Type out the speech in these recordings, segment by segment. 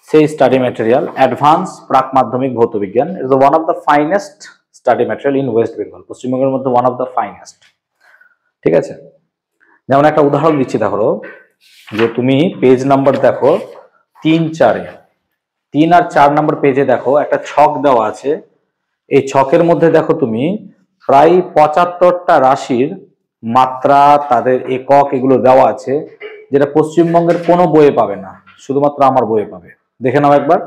সেই study material advance প্রাক মাধ্যমিক ভৌত বিজ্ঞান is one of the finest study material in West Bengal. পশ্চিমবঙ্গের মধ্যে ওয়ান অফ দ্য ফাইনেস্ট। ঠিক আছে, যেমন একটা উদাহরণ দিচ্ছি, দেখো যে তুমি পেজ নাম্বার দেখো 3-4 3 আর 4 নম্বর পেজে দেখো একটা ছক দেওয়া আছে। এই ছকের মধ্যে দেখো তুমি প্রায় 75টা রাশির মাত্রা, তাদের একক, এগুলো দেওয়া আছে, যেটা পশ্চিমবঙ্গের কোনো বইয়ে পাবে না, শুধুমাত্র আমার বইয়ে পাবে। দেখে নাও একবার,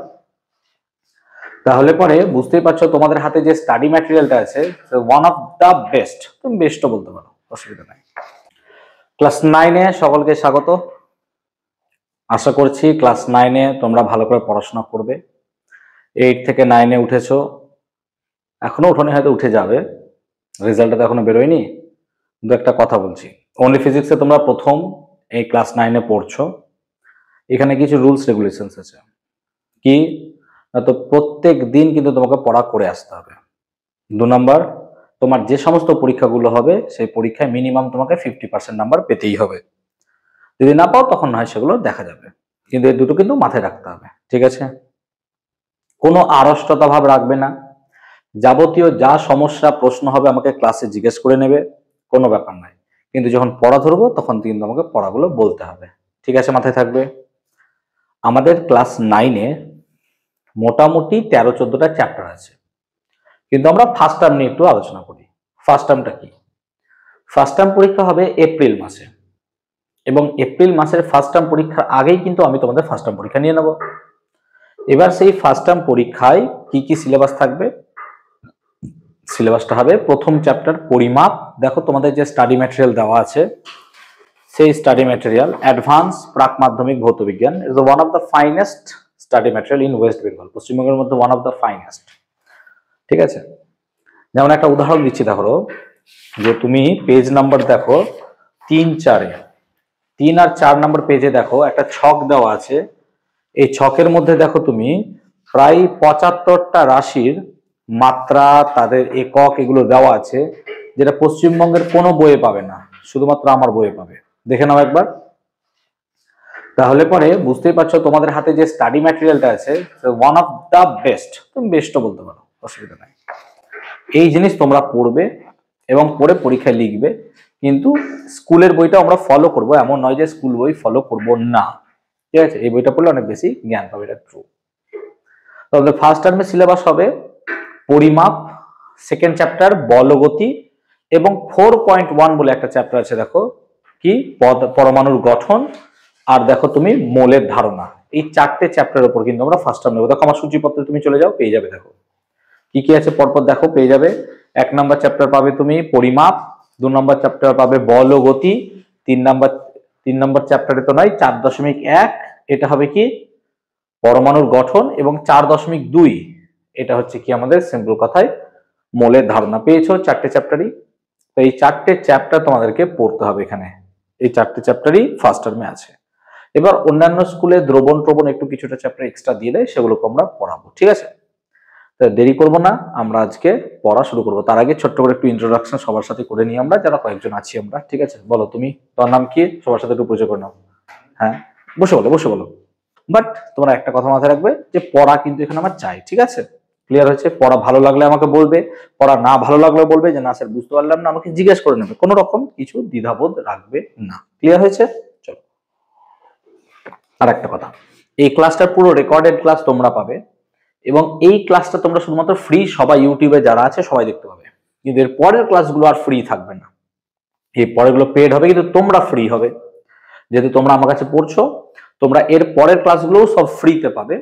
তাহলে পরে বুঝতেই পারছো তোমাদের হাতে যে স্টাডি ম্যাটেরিয়ালটা আছে ওয়ান অফ দ্য বেস্ট। তুমি বেস্টও বলতে পারো, অসুবিধা নাই। ক্লাস 9-এ সকলকে স্বাগত। আশা করছি ক্লাস 9-এ তোমরা ভালো করে পড়াশোনা করবে। 8 থেকে 9-এ উঠেছো, এখনো উঠোনি, হয়তো উঠে যাবে, রেজাল্টটা তো এখনো বেরোয়নি। দু একটা কথা বলছি, অনলি ফিজিক্সে তোমরা প্রথম এই ক্লাস 9-এ পড়ছো। এখানে কিছু রুলস রেগুলেশনস আছে, কি তো প্রত্যেক দিন কিন্তু তোমাকে পড়া করে আসতে হবে। 2 নম্বর, তোমার যে সমস্ত পরীক্ষাগুলো হবে সেই পরীক্ষায় মিনিমাম তোমাকে 50% নাম্বার পেতেই হবে। যদি না পাও তখন নয় সেগুলো দেখা যাবে, কিন্তু এই দুটো কিন্তু মাথায় রাখতে হবে। ঠিক আছে, কোনো আড়ষ্টতা ভাব রাখবে না। যাবতীয় যা সমস্যা প্রশ্ন হবে আমাকে ক্লাসে জিজ্ঞেস করে নেবে, কোনো ব্যাপার নাই। কিন্তু যখন পড়া ধরবো তখন কিন্তু আমাকে পড়াগুলো বলতে হবে। ঠিক আছে, মাথায় থাকবে। আমাদের ক্লাস 9-এ মোটামুটি 13-14টা চ্যাপ্টার আছে, কিন্তু আমরা ফার্স্ট টার্ম নিয়ে একটু আলোচনা করি। ফার্স্ট টার্মটা কি? ফার্স্ট টার্ম পরীক্ষা হবে এপ্রিল মাসে, এবং এপ্রিল মাসের ফার্স্ট টার্ম পরীক্ষার আগেই কিন্তু আমি তোমাদের ফার্স্ট টার্ম পরীক্ষা নিয়ে নেব। এবার সেই ফার্স্ট টার্ম পরীক্ষায় কি কি সিলেবাস থাকবে? সিলেবাসটা হবে প্রথম চ্যাপ্টার পরিমাপ। দেখো তোমাদের যে স্টাডি ম্যাটেরিয়াল দেওয়া আছে সেই স্টাডি ম্যাটেরিয়াল অ্যাডভান্স প্রাক মাধ্যমিক ভৌত বিজ্ঞান is one of the finest study material in West Bengal. পশ্চিমবঙ্গের মধ্যে ওয়ান অফ দ্য ফাইনেস্ট। ঠিক আছে, যেমন একটা উদাহরণ দিচ্ছি, দেখো যে তুমি পেজ নাম্বার দেখো 3-4 3 আর 4 নম্বর পেজে দেখো একটা ছক দেওয়া আছে। এই ছকের মধ্যে দেখো তুমি প্রায় 75টা রাশির মাত্রা, তাদের একক, এগুলো দেওয়া আছে, যেটা পশ্চিমবঙ্গের কোনো বইয়ে পাবে না, শুধুমাত্র আমার বইয়ে পাবে। দেখে নাও একবার, তাহলে পরে বুঝতেই পারছো তোমাদের হাতে যে স্টাডি ম্যাটেরিয়ালটা আছে ওয়ান অফ দ্য বেস্ট। তুমি বেস্টও বলতে পারো, অসুবিধা নাই। এই জিনিস তোমরা পড়বে এবং পড়ে পরীক্ষায় লিখবে, কিন্তু স্কুলের বইটা আমরা ফলো করব, এমন নয় যে স্কুল বই ফলো করব না। ঠিক আছে, এই বইটা পড়লে অনেক বেশি জ্ঞান পাবে, এটা ট্রু। তাহলে ফার্স্ট টার্মের সিলেবাস হবে পরিমাপ, সেকেন্ড চ্যাপ্টার বলগতি, এবং 4.1 বলে একটা চ্যাপ্টার আছে, দেখো কি পরমাণুর গঠন, আর দেখো তুমি মোলের ধারণা। এই 4টে চ্যাপ্টারের উপর কিন্তু আমরা ফার্স্ট টার্ম নেবো। দেখো আমার সূচিপত্রে তুমি চলে যাও, পেয়ে যাবে। দেখো কি কি আছে পরপর দেখো, পেয়ে যাবে। 1 নম্বর চ্যাপ্টার পাবে তুমি পরিমাপ, 2 নম্বর চ্যাপ্টার পাবে বল ও গতি, 3 নম্বর চ্যাপ্টারে তো নয়, 4.1 এটা হবে কি পরমাণুর গঠন, এবং 4.2 এটা হচ্ছে কি আমাদের সিম্পল কথায় মোলের ধারণা। পেয়েছো 4টে চ্যাপ্টারই। তো এই 4টে চ্যাপ্টার তোমাদেরকে পড়তে হবে এখানে, এই 4টে চ্যাপ্টারই ফার্স্ট টার্মে আছে। এবার অন্যান্য স্কুলে দ্রবণ প্রবণ একটু কিছুটা চ্যাপ্টার এক্সট্রা দিয়ে দেয়, সেগুলোকে আমরা পড়াবো। ঠিক আছে, দেরি করব না, আমরা আজকে পড়া শুরু করব। তার আগে ছোট্ট করে একটু ইন্ট্রোডাকশন সবার সাথে করে নিই আমরা, যারা কয়েকজন আছি আমরা। ঠিক আছে, বলো তুমি, তোমার নাম কি? সবার সাথে একটু পরিচয় করে নাও। হ্যাঁ, বসে বলো, বসে বলো। বাট তোমরা একটা কথা মাথায় রাখবে যে পড়া কিন্তু এখানে আমার চাই। ঠিক আছে, ক্লিয়ার হয়েছে? পড়া ভালো লাগলে আমাকে বলবে, পড়া না ভালো লাগলে বলবে যে না স্যার বুঝতে পারলাম না, আমাকে জিজ্ঞেস করে নেবে, কোনো রকম কিছু দ্বিধাবোধ রাখবে না। ক্লিয়ার হয়েছে? চলো, আর একটা কথা, এই ক্লাসটার পুরো রেকর্ডেড ক্লাস তোমরা পাবে, এবং এই ক্লাসটা তোমরা শুধুমাত্র ফ্রি, সবাই ইউটিউবে যারা আছে সবাই দেখতে পাবে। কিন্তু এর পরের ক্লাসগুলো আর ফ্রি থাকবে না, এই পরেরগুলো পেড হবে, কিন্তু তোমরা ফ্রি হবে। যেহেতু তোমরা আমার কাছে পড়ছো, তোমরা এর পরের ক্লাসগুলো সব ফ্রিতে পাবে,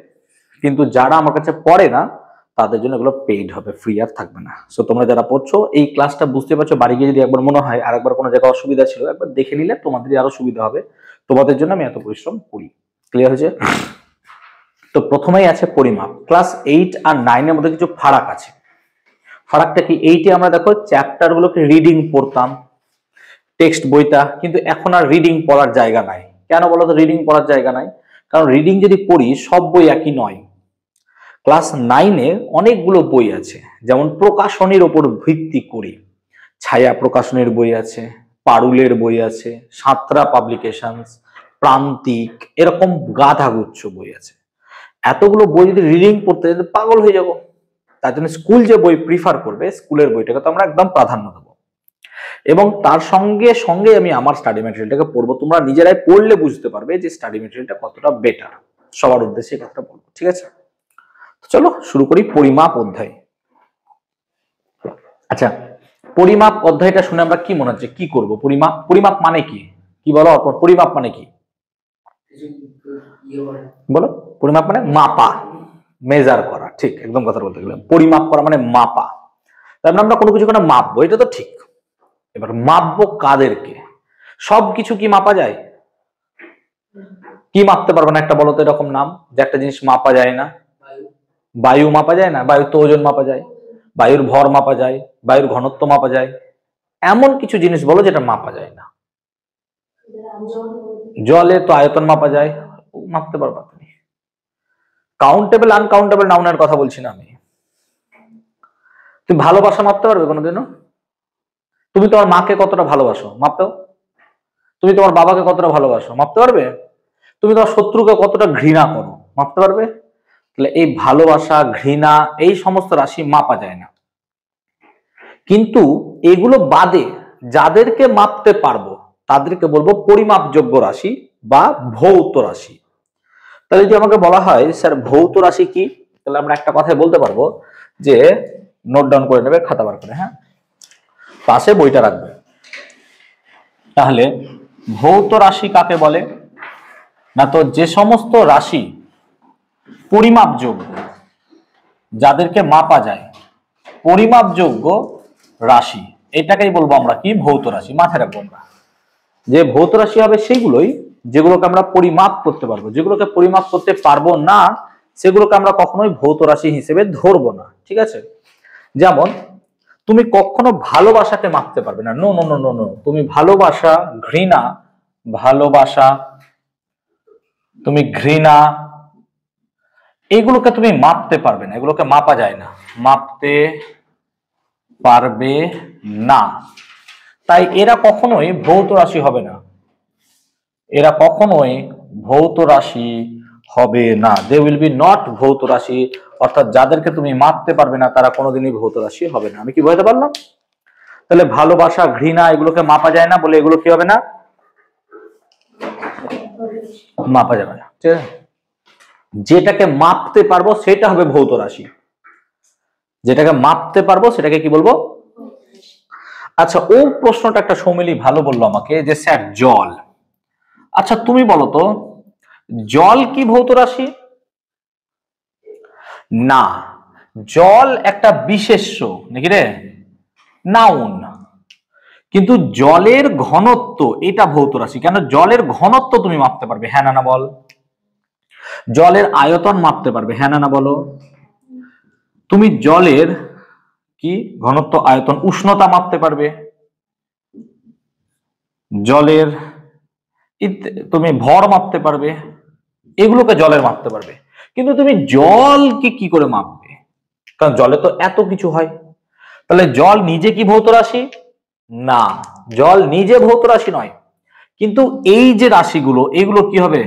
কিন্তু যারা আমার কাছে পড়ে না তাদের জন্য এগুলো পেইড হবে, ফ্রি আর থাকবে না। সো তোমরা যারা পড়ছো এই ক্লাসটা বুঝতে পারছো, বাড়ি গিয়ে যদি একবার মনে হয় আর একবার কোনো জায়গায় অসুবিধা ছিল, একবার দেখে নিলে তোমাদেরই আরো সুবিধা হবে। তোমাদের জন্য আমি এত পরিশ্রম করি। ক্লিয়ার হয়েছে? তো প্রথমেই আছে পরিমাপ। ক্লাস 8 আর 9-এর মধ্যে কিছু ফারাক আছে। ফারাকটা কি? 8-এ আমরা দেখো চ্যাপ্টার গুলোকে রিডিং পড়তাম, টেক্সট বইটা, কিন্তু এখন আর রিডিং পড়ার জায়গা নাই। কেন বলো তো রিডিং পড়ার জায়গা নাই? কারণ রিডিং যদি পড়ি সব বই একই নয়। ক্লাস 9-এ অনেকগুলো বই আছে, যেমন প্রকাশনীর ওপর ভিত্তি করে ছায়া প্রকাশনের বই আছে, পারুলের বই আছে, সাঁতরা পাবলিকেশনস, প্রান্তিক, এরকম গাধাগুচ্ছ বই আছে। এতগুলো বই যদি রিডিং পড়তে যেতে পাগল হয়ে যাব। তার জন্য স্কুল যে বই প্রিফার করবে, স্কুলের বইটাকে তো আমরা একদম প্রাধান্য দেবো, এবং তার সঙ্গে সঙ্গে আমি আমার স্টাডি ম্যাটেরিয়ালটাকে পড়বো। তোমরা নিজেরাই পড়লে বুঝতে পারবে যে স্টাডি ম্যাটেরিয়ালটা কতটা বেটার। সবার উদ্দেশ্যে কথাটা বলবো, ঠিক আছে? চলো শুরু করি পরিমাপ অধ্যায়। আচ্ছা, পরিমাপ অধ্যায়টা শুনে আমরা কি মনে হচ্ছে, কি করব? পরিমাপ, পরিমাপ মানে কি? কি বলো অর্পণ, পরিমাপ মানে কি বলো? পরিমাপ মানে মাপা, মেজার করা। ঠিক, একদম কথা বলতে গেলে পরিমাপ করা মানে মাপা। তার মানে আমরা কোনো কিছু কোনো মাপবো, এটা তো ঠিক। এবার মাপবো কাদেরকে? সবকিছু কি মাপা যায়? কি মাপতে পারবো না একটা বলো তো এরকম নাম যে একটা জিনিস মাপা যায় না? বায়ু মাপা যায় না? বায়ুর তো ওজন মাপা যায়, বায়ুর ভর মাপা যায়, বায়ুর ঘনত্ব মাপা যায়। এমন কিছু জিনিস বলো যেটা মাপা যায় না। জলে তো আয়তন মাপা যায়, মাপতে পারবা তুমি। কাউন্টেবল আনকাউন্টেবল নাউনের কথা বলছি না আমি। তুমি ভালোবাসা মাপতে পারবে কোনোদিনও? তুমি তোমার মাকে কতটা ভালোবাসো মাপতে? তুমি তোমার বাবাকে কতটা ভালোবাসো মাপতে পারবে? তুমি তোমার শত্রুকে কতটা ঘৃণা করো মাপতে পারবে? তাহলে এই ভালোবাসা, ঘৃণা, এই সমস্ত রাশি মাপা যায় না। কিন্তু এগুলো বাদে যাদেরকে মাপতে পারবো তাদেরকে বলবো পরিমাপযোগ্য রাশি বা ভৌত রাশি। তাহলে যদি আমাকে বলা হয় স্যার ভৌত রাশি কি, তাহলে আমরা একটা কথাই বলতে পারবো যে, নোট ডাউন করে নেবে খাতা বার করে, হ্যাঁ, পাশে বইটা রাখবে। তাহলে ভৌত রাশি কাকে বলে না, তো যে সমস্ত রাশি পরিমাপযোগ্য, যাদেরকে মাপা যায়, পরিমাপযোগ্য রাশি, এটাকেই বলবো আমরা কি? ভৌত রাশি। মাথায় রাখবো আমরা যে ভৌত রাশি হবে সেগুলোই যেগুলোকে আমরা পরিমাপ করতে পারবো। যেগুলোকে পরিমাপ করতে পারবো না সেগুলোকে আমরা কখনোই ভৌত রাশি হিসেবে ধরবো না, ঠিক আছে? যেমন তুমি কখনো ভালোবাসাকে মাপতে পারবে না, no no no no no. তুমি ভালোবাসা, ঘৃণা, ভালোবাসা, তুমি ঘৃণা, এগুলোকে তুমি মাপতে পারবে না, এগুলোকে মাপা যায় না, মাপতে পারবে না। তাই এরা কখনোই ভৌত রাশি হবে না, এরা কখনোই ভৌত রাশি হবে না। দে উইল বি নট ভৌত রাশি। অর্থাৎ যাদেরকে তুমি মাপতে পারবে না তারা কোনোদিনই ভৌত রাশি হবে না। আমি কি বুঝাতে পারলাম? তাহলে ভালোবাসা, ঘৃণা, এগুলোকে মাপা যায় না বলে এগুলো কি হবে না? মাপা যাবে না, ঠিক আছে? যেটাকে মাপতে পারবো সেটা হবে ভৌত রাশি। যেটাকে মাপতে পারবো সেটাকে কি বলবো? আচ্ছা, ও প্রশ্নটা একটা সৌমিলি ভালো বললো আমাকে যে স্যার জল। আচ্ছা তুমি বলো তো, জল কি ভৌত রাশি? না, জল একটা বিশেষ্য নাকি রে, নাউন। কিন্তু জলের ঘনত্ব এটা ভৌত রাশি। কেন? জলের ঘনত্ব তুমি মাপতে পারবে, হ্যাঁ না না বল? জলের আয়তন মাপতে পারবে, হ্যাঁ না না বলো? তুমি জলের কি ঘনত্ব, আয়তন, উষ্ণতা মাপতে পারবে, জলের তুমি ভর মাপতে পারবে, এগুলোকে জলের মাপতে পারবে। কিন্তু তুমি জলকে কি করে মাপবে? কারণ জলে তো এত কিছু হয়। তাহলে জল নিজে কি ভৌত রাশি? না, জল নিজে ভৌত রাশি নয়। কিন্তু এই যে রাশিগুলো, এগুলো কি হবে?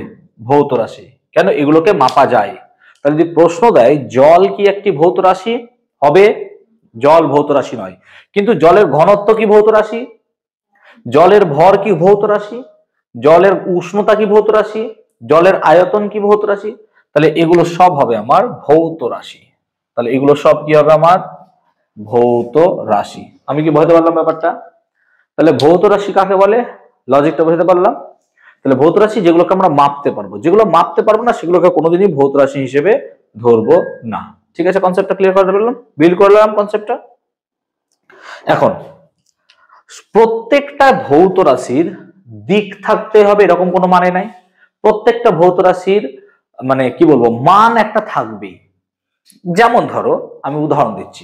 ভৌত রাশি। কেন? এগুলোকে মাপা যায়। তাহলে যদি প্রশ্ন দেয় জল কি একটি ভৌত রাশি, হবে জল ভৌত রাশি নয়। কিন্তু জলের ঘনত্ব কি ভৌত রাশি? জলের ভর কি ভৌত রাশি? জলের উষ্ণতা কি ভৌত রাশি? জলের আয়তন কি ভৌত রাশি? তাহলে এগুলো সব হবে আমার ভৌত রাশি। তাহলে এগুলো সব কি হবে? আমার ভৌত রাশি। আমি কি বুঝতে পারলাম ব্যাপারটা? তাহলে ভৌত রাশি কাকে বলে? লজিকটা বুঝতে পারলাম। তাহলে ভৌত রাশি যেগুলোকে আমরা মাপতে পারবো, যেগুলো মাপতে পারবো না সেগুলোকে কোনোদিনই ভৌত রাশি হিসেবে ধরবো না। ঠিক আছে, কনসেপ্টটা ক্লিয়ার করে ফেললাম, বিল্ড করলাম কনসেপ্টটা। এখন প্রত্যেকটা ভৌত রাশির দিক থাকতে হবে এরকম কোনো মানে নাই। প্রত্যেকটা ভৌত রাশির মানে কি বলবো, মান একটা থাকবে। যেমন ধরো আমি উদাহরণ দিচ্ছি,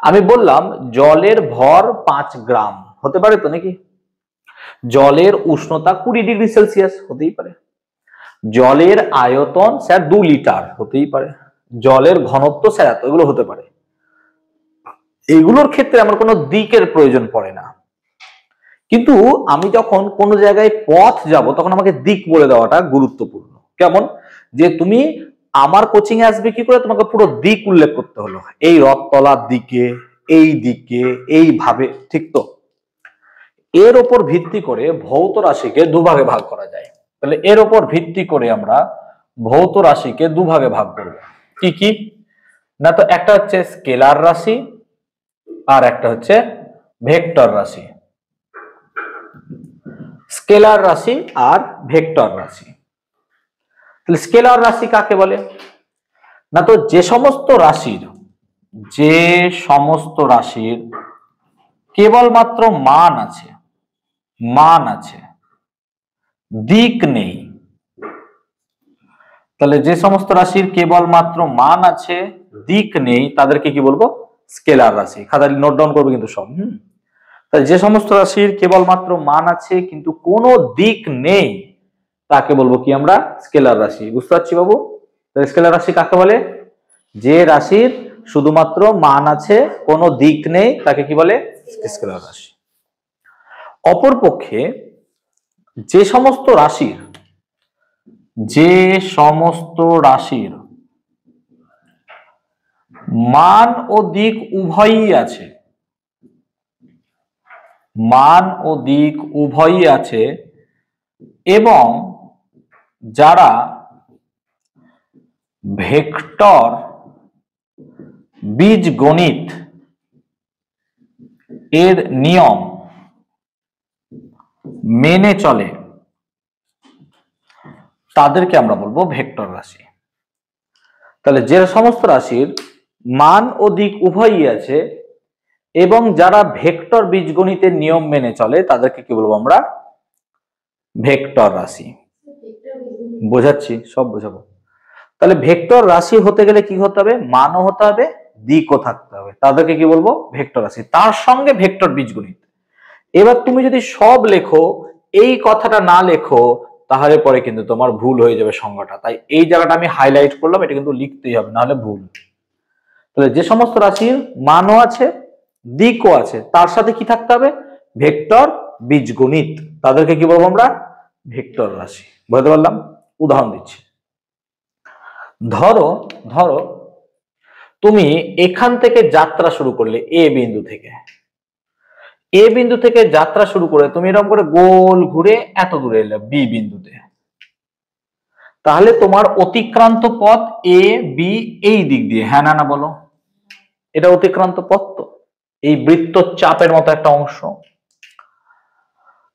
আমি বললাম জলের ভর 5 গ্রাম, হতে পারে তো নাকি? জলের উষ্ণতা 20 ডিগ্রি সেলসিয়াস, হতেই পারে। জলের আয়তন স্যার 2 লিটার, হতেই পারে। জলের ঘনত্ব স্যার এত, এগুলো হতে পারে। এগুলোর ক্ষেত্রে আমার কোনো দিকের প্রয়োজন পড়ে না। কিন্তু আমি যখন কোনো জায়গায় পথ যাব তখন আমাকে দিক বলে দেওয়াটা গুরুত্বপূর্ণ। কেমন? যে তুমি আমার কোচিং এ আসবে কি করে, তোমাকে পুরো দিক উল্লেখ করতে হলো, এই রথতলার দিকে, এই দিকে, এইভাবে, ঠিক তো? এর ওপর ভিত্তি করে ভৌত রাশিকে দুভাগে ভাগ করা যায়। তাহলে এর ওপর ভিত্তি করে আমরা ভৌত রাশিকে দুভাগে ভাগ করব। কি কি না, তো একটা হচ্ছে স্কেলার রাশি আর একটা হচ্ছে ভেক্টর রাশি। স্কেলার রাশি আর ভেক্টর রাশি। তাহলে স্কেলার রাশি কাকে বলে না, তো যে সমস্ত রাশির কেবলমাত্র মান আছে, দিক নেই। তাহলে যে সমস্ত রাশির কেবলমাত্র মান আছে, দিক নেই, তাদেরকে কি বলবো, স্কেলার রাশি। খাতায় নোট ডাউন করবে কিন্তু সব। তাহলে যে সমস্ত রাশির কেবলমাত্র মান আছে কিন্তু কোনো দিক নেই, তাকে বলবো কি আমরা, স্কেলার রাশি। বুঝতে পারছি বাবু? তাহলে স্কেলার রাশি কাকে বলে, যে রাশির শুধুমাত্র মান আছে, কোনো দিক নেই, তাকে কি বলে, স্কেলার রাশি। অপরপক্ষে যে সমস্ত রাশির মান ও দিক উভয়ই আছে, এবং যারা ভেক্টর বীজগণিত এর নিয়ম মেনে চলে, তাদেরকে আমরা বলবো ভেক্টর রাশি। তাহলে যে সমস্ত রাশির মান ও দিক উভয়ই আছে এবং যারা ভেক্টর বীজগণিতের নিয়ম মেনে চলে, তাদেরকে কি বলবো আমরা, ভেক্টর রাশি। বোঝাচ্ছি, সব বোঝাবো। তাহলে ভেক্টর রাশি হতে গেলে কি হতে হবে, মানও হতে হবে, দিকও থাকতে হবে, তাদেরকে কি বলবো, ভেক্টর রাশি। তার সঙ্গে ভেক্টর বীজগণিত। এবার তুমি যদি সব লেখো, এই কথাটা না লেখো, তাহলে পরে কিন্তু তোমার ভুল হয়ে যাবে সংজ্ঞাটা। তাই এই জায়গাটা আমি হাইলাইট করলাম, এটা কিন্তু লিখতেই হবে, নাহলে ভুল। তাহলে যে সমস্ত রাশির মানও আছে, দিকও আছে, তার সাথে কি থাকতে হবে, ভেক্টর বীজগণিত, তাদেরকে কি বলবো আমরা, ভেক্টর রাশি। বুঝতে পারলাম? উদাহরণ দিচ্ছি। ধরো তুমি এখান থেকে যাত্রা শুরু করলে, এ বিন্দু থেকে যাত্রা শুরু করে তুমি এরকম করে গোল ঘুরে এত দূরে এলে বি বিন্দুতে। তাহলে তোমার অতিক্রান্ত পথ এ বি এই দিক দিয়ে, হ্যাঁ না বলো? এটা অতিক্রান্ত পথ, তো এই বৃত্তচাপের মতো একটা অংশ।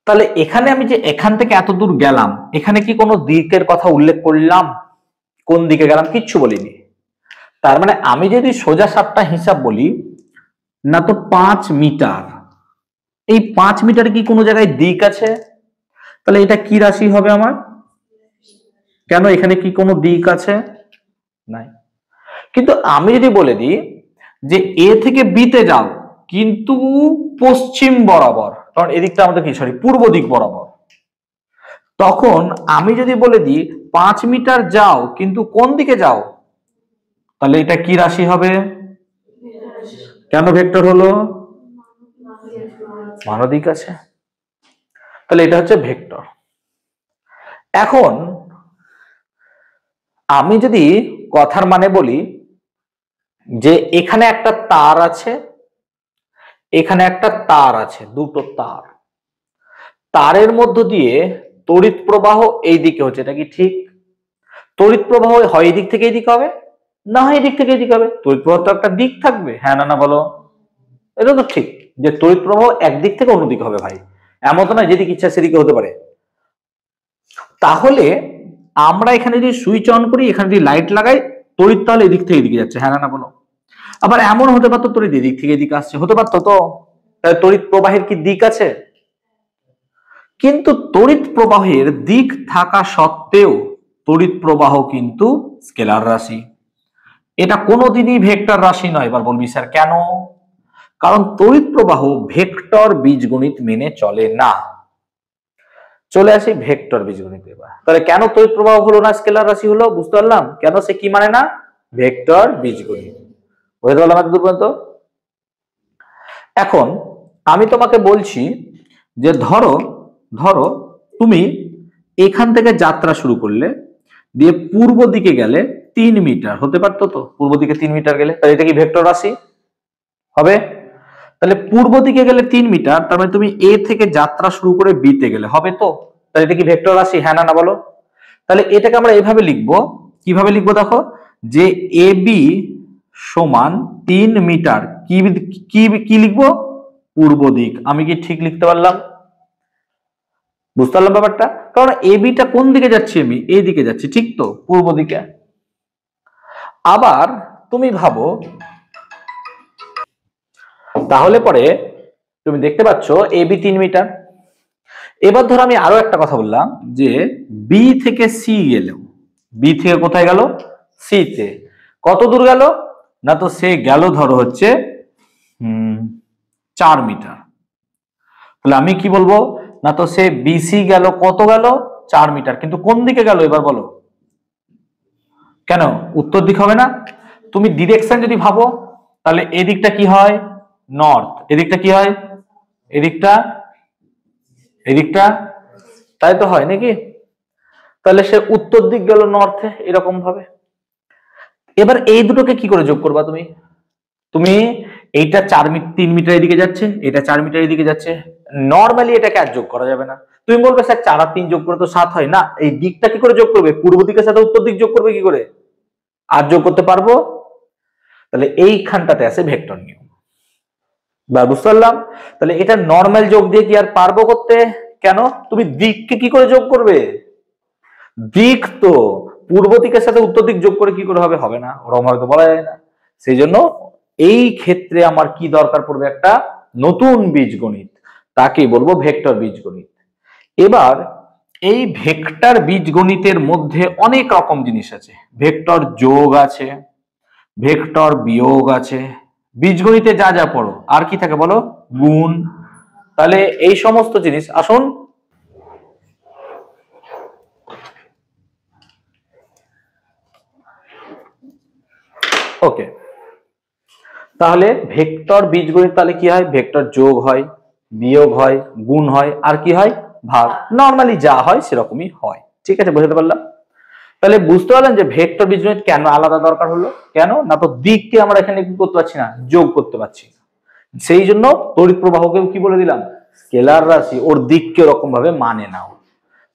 তাহলে এখানে আমি যে এখান থেকে এত দূর গেলাম, এখানে কি কোনো দিকের কথা উল্লেখ করলাম? কোন দিকে গেলাম কিচ্ছু বলিনি। তার মানে আমি যদি সোজা সাপটা হিসাব বলি না, তো 5 মিটার, এই 5 মিটার কি কোনো জায়গায় দিক আছে? তাহলে এটা কি রাশি হবে আমার? কেন, এখানে কি কোনো দিক আছে? নাই। কিন্তু আমি যদি বলে দিই যে এ থেকে বিতে যাও কিন্তু পশ্চিম বরাবর, কারণ এদিকটা আমাদের কি, পূর্ব দিক বরাবর, তখন আমি যদি বলে দিই 5 মিটার যাও কিন্তু কোন দিকে যাও, তাহলে এটা কি রাশি হবে? কেন ভেক্টর হলো? মানদিক আছে, তাহলে এটা হচ্ছে ভেক্টর। এখন আমি যদি কথার মানে বলি যে এখানে একটা তার আছে, এখানে একটা তার আছে, দুটো তার, তারের মধ্য দিয়ে তড়িৎ প্রবাহ এই দিকে হচ্ছে, এটা কি ঠিক? তড়িৎ প্রবাহ হয় এই দিক থেকে এই দিক হবে, না হয় এই দিক থেকে এই দিক হবে। তড়িৎ প্রবাহ তো একটা দিক থাকবে, হ্যাঁ না বলো? এটা তো ঠিক যে তড়িৎ প্রবাহ একদিক থেকে অন্যদিকে হবে ভাই, এমন তো নয় যেদিকে ইচ্ছা সেদিকে হতে পারে। তাহলে আমরা এখানে যদি সুইচ অন করি, এখানে যদি লাইট লাগাই, তড়িৎ তাহলে এদিক থেকে এদিকে যাচ্ছে, হ্যাঁ না বলো? আবার এমন হতে পারতো তড়িৎ এদিক থেকে এদিকে আসছে, হতে পারতো তো? তড়িৎ প্রবাহের কি দিক আছে? কিন্তু তড়িৎ প্রবাহের দিক থাকা সত্ত্বেও তড়িৎ প্রবাহ কিন্তু স্কেলার রাশি, এটা কোনোদিনই ভেক্টর রাশি নয়। এবার বলবি স্যার কেন? কারণ তড়িৎ প্রবাহ ভেক্টর বীজগণিত মেনে চলে না। চলে আসি ভেক্টর বীজগণিত। এবার তাহলে কেন তড়িৎ প্রবাহ হলো না, স্কেলার রাশি হলো? বুঝতে পারলাম কেন, সে কি মানে না, ভেক্টর বীজগণিত। বুঝতে পারলাম এত দূর পর্যন্ত? এখন আমি তোমাকে বলছি যে ধরো তুমি এখান থেকে যাত্রা শুরু করলে, দিয়ে পূর্ব দিকে গেলে, 3 মিটার হতে পারতো তো, পূর্ব দিকে 3 মিটার গেলে, তাহলে এটা কি ভেক্টর রাশি হবে? তাহলে পূর্ব দিকে গেলে 3 মিটার, তার মানে তুমি এ থেকে যাত্রা শুরু করে বি তে গেলে হবে তো, তাহলে এটা কি ভেক্টর রাশি, হ্যাঁ না বলো? তাহলে এটাকে আমরা এভাবে লিখবো, কিভাবে লিখবো দেখো, যে এ বি সমান 3 মিটার, কি কি কি লিখবো, পূর্ব দিক। আমি কি ঠিক লিখতে পারলাম? বুঝতে পারলাম ব্যাপারটা? কারণ এ বিটা কোন দিকে যাচ্ছি, আমি এই দিকে যাচ্ছি, ঠিক তো, পূর্ব দিকে। আবার তুমি ভাবো, তাহলে পরে তুমি দেখতে পাচ্ছ এ বি 3 মিটার। এবার ধরো আমি আরো একটা কথা বললাম, যে বি থেকে সি গেল, বি থেকে কোথায় গেল, সি তে, কত দূর গেল না, তো সে গেল ধরো হচ্ছে 4 মিটার। তাহলে আমি কি বলবো না, তো সে বিসি গেল, কত গেল, 4 মিটার, কিন্তু কোন দিকে গেল এবার বলো, কেন উত্তর দিক হবে না? তুমি ডিরেকশন যদি ভাবো, তাহলে এদিকটা কি হয়, নর্থ, এদিকটা কি হয়, এদিকটা, এদিকটা, তাই তো হয় নাকি? তাহলে সে উত্তর দিক গেল নর্থে, এরকম ভাবে। এবার এই দুটোকে কি করে যোগ করবা তুমি? তুমি এইটা 3 মিটার এদিকে যাচ্ছে, এটা 4 মিটার এদিকে যাচ্ছে, নর্মালি এটাকে আর যোগ করা যাবে না। তুমি বলবে স্যার 4 আর 3 যোগ করে তো 7 হয় না, এই দিকটা কি করে যোগ করবে, পূর্ব দিকের সাথে উত্তর দিক যোগ করবে কি করে, আর যোগ করতে পারবো? তাহলে এইখানটাতে আছে ভেক্টর নিয়ম, বা বুঝতে পারলাম? তাহলে এটা নর্মাল যোগ দিয়ে কি আর পারবো করতে? কেন, তুমি দিককে কি করে যোগ করবে, দিক তো পূর্ব দিকের সাথে উত্তর দিক যোগ করে কি করে হবে, হবে না, ওরকম ভাবে তো বলা যায় না। সেই জন্য এই ক্ষেত্রে আমার কি দরকার পড়বে, একটা নতুন বীজগণিত, তাকে বলবো ভেক্টর বীজগণিত। এবার এই ভেক্টর বীজগণিতের মধ্যে অনেক রকম জিনিস আছে, ভেক্টর যোগ আছে, ভেক্টর বিয়োগ আছে, বীজগণিতে যা যা পড়ো আর কি থাকে বলো, গুণ। তাহলে এই সমস্ত জিনিস আসুন, ওকে। তাহলে ভেক্টর বীজগণিত তাহলে কি হয়, ভেক্টর যোগ হয়, বিয়োগ হয়, গুণ হয়, আর কি হয়, ভাগ। নরমালি যা হয় সেরকমই হয়, ঠিক আছে, বুঝতে পারলাম? তাহলে বুঝতে পারলেন যে ভেক্টর বীজগণিত কেন আলাদা দরকার হলো, কেন না, তো দিককে আমরা এখানে কি করতে পারছি না, যোগ করতে পারছি না। সেই জন্য তড়িৎ প্রবাহকেও কি বলে দিলাম, স্কেলার রাশি, ওর দিককে ওরকম ভাবে মানে নাও,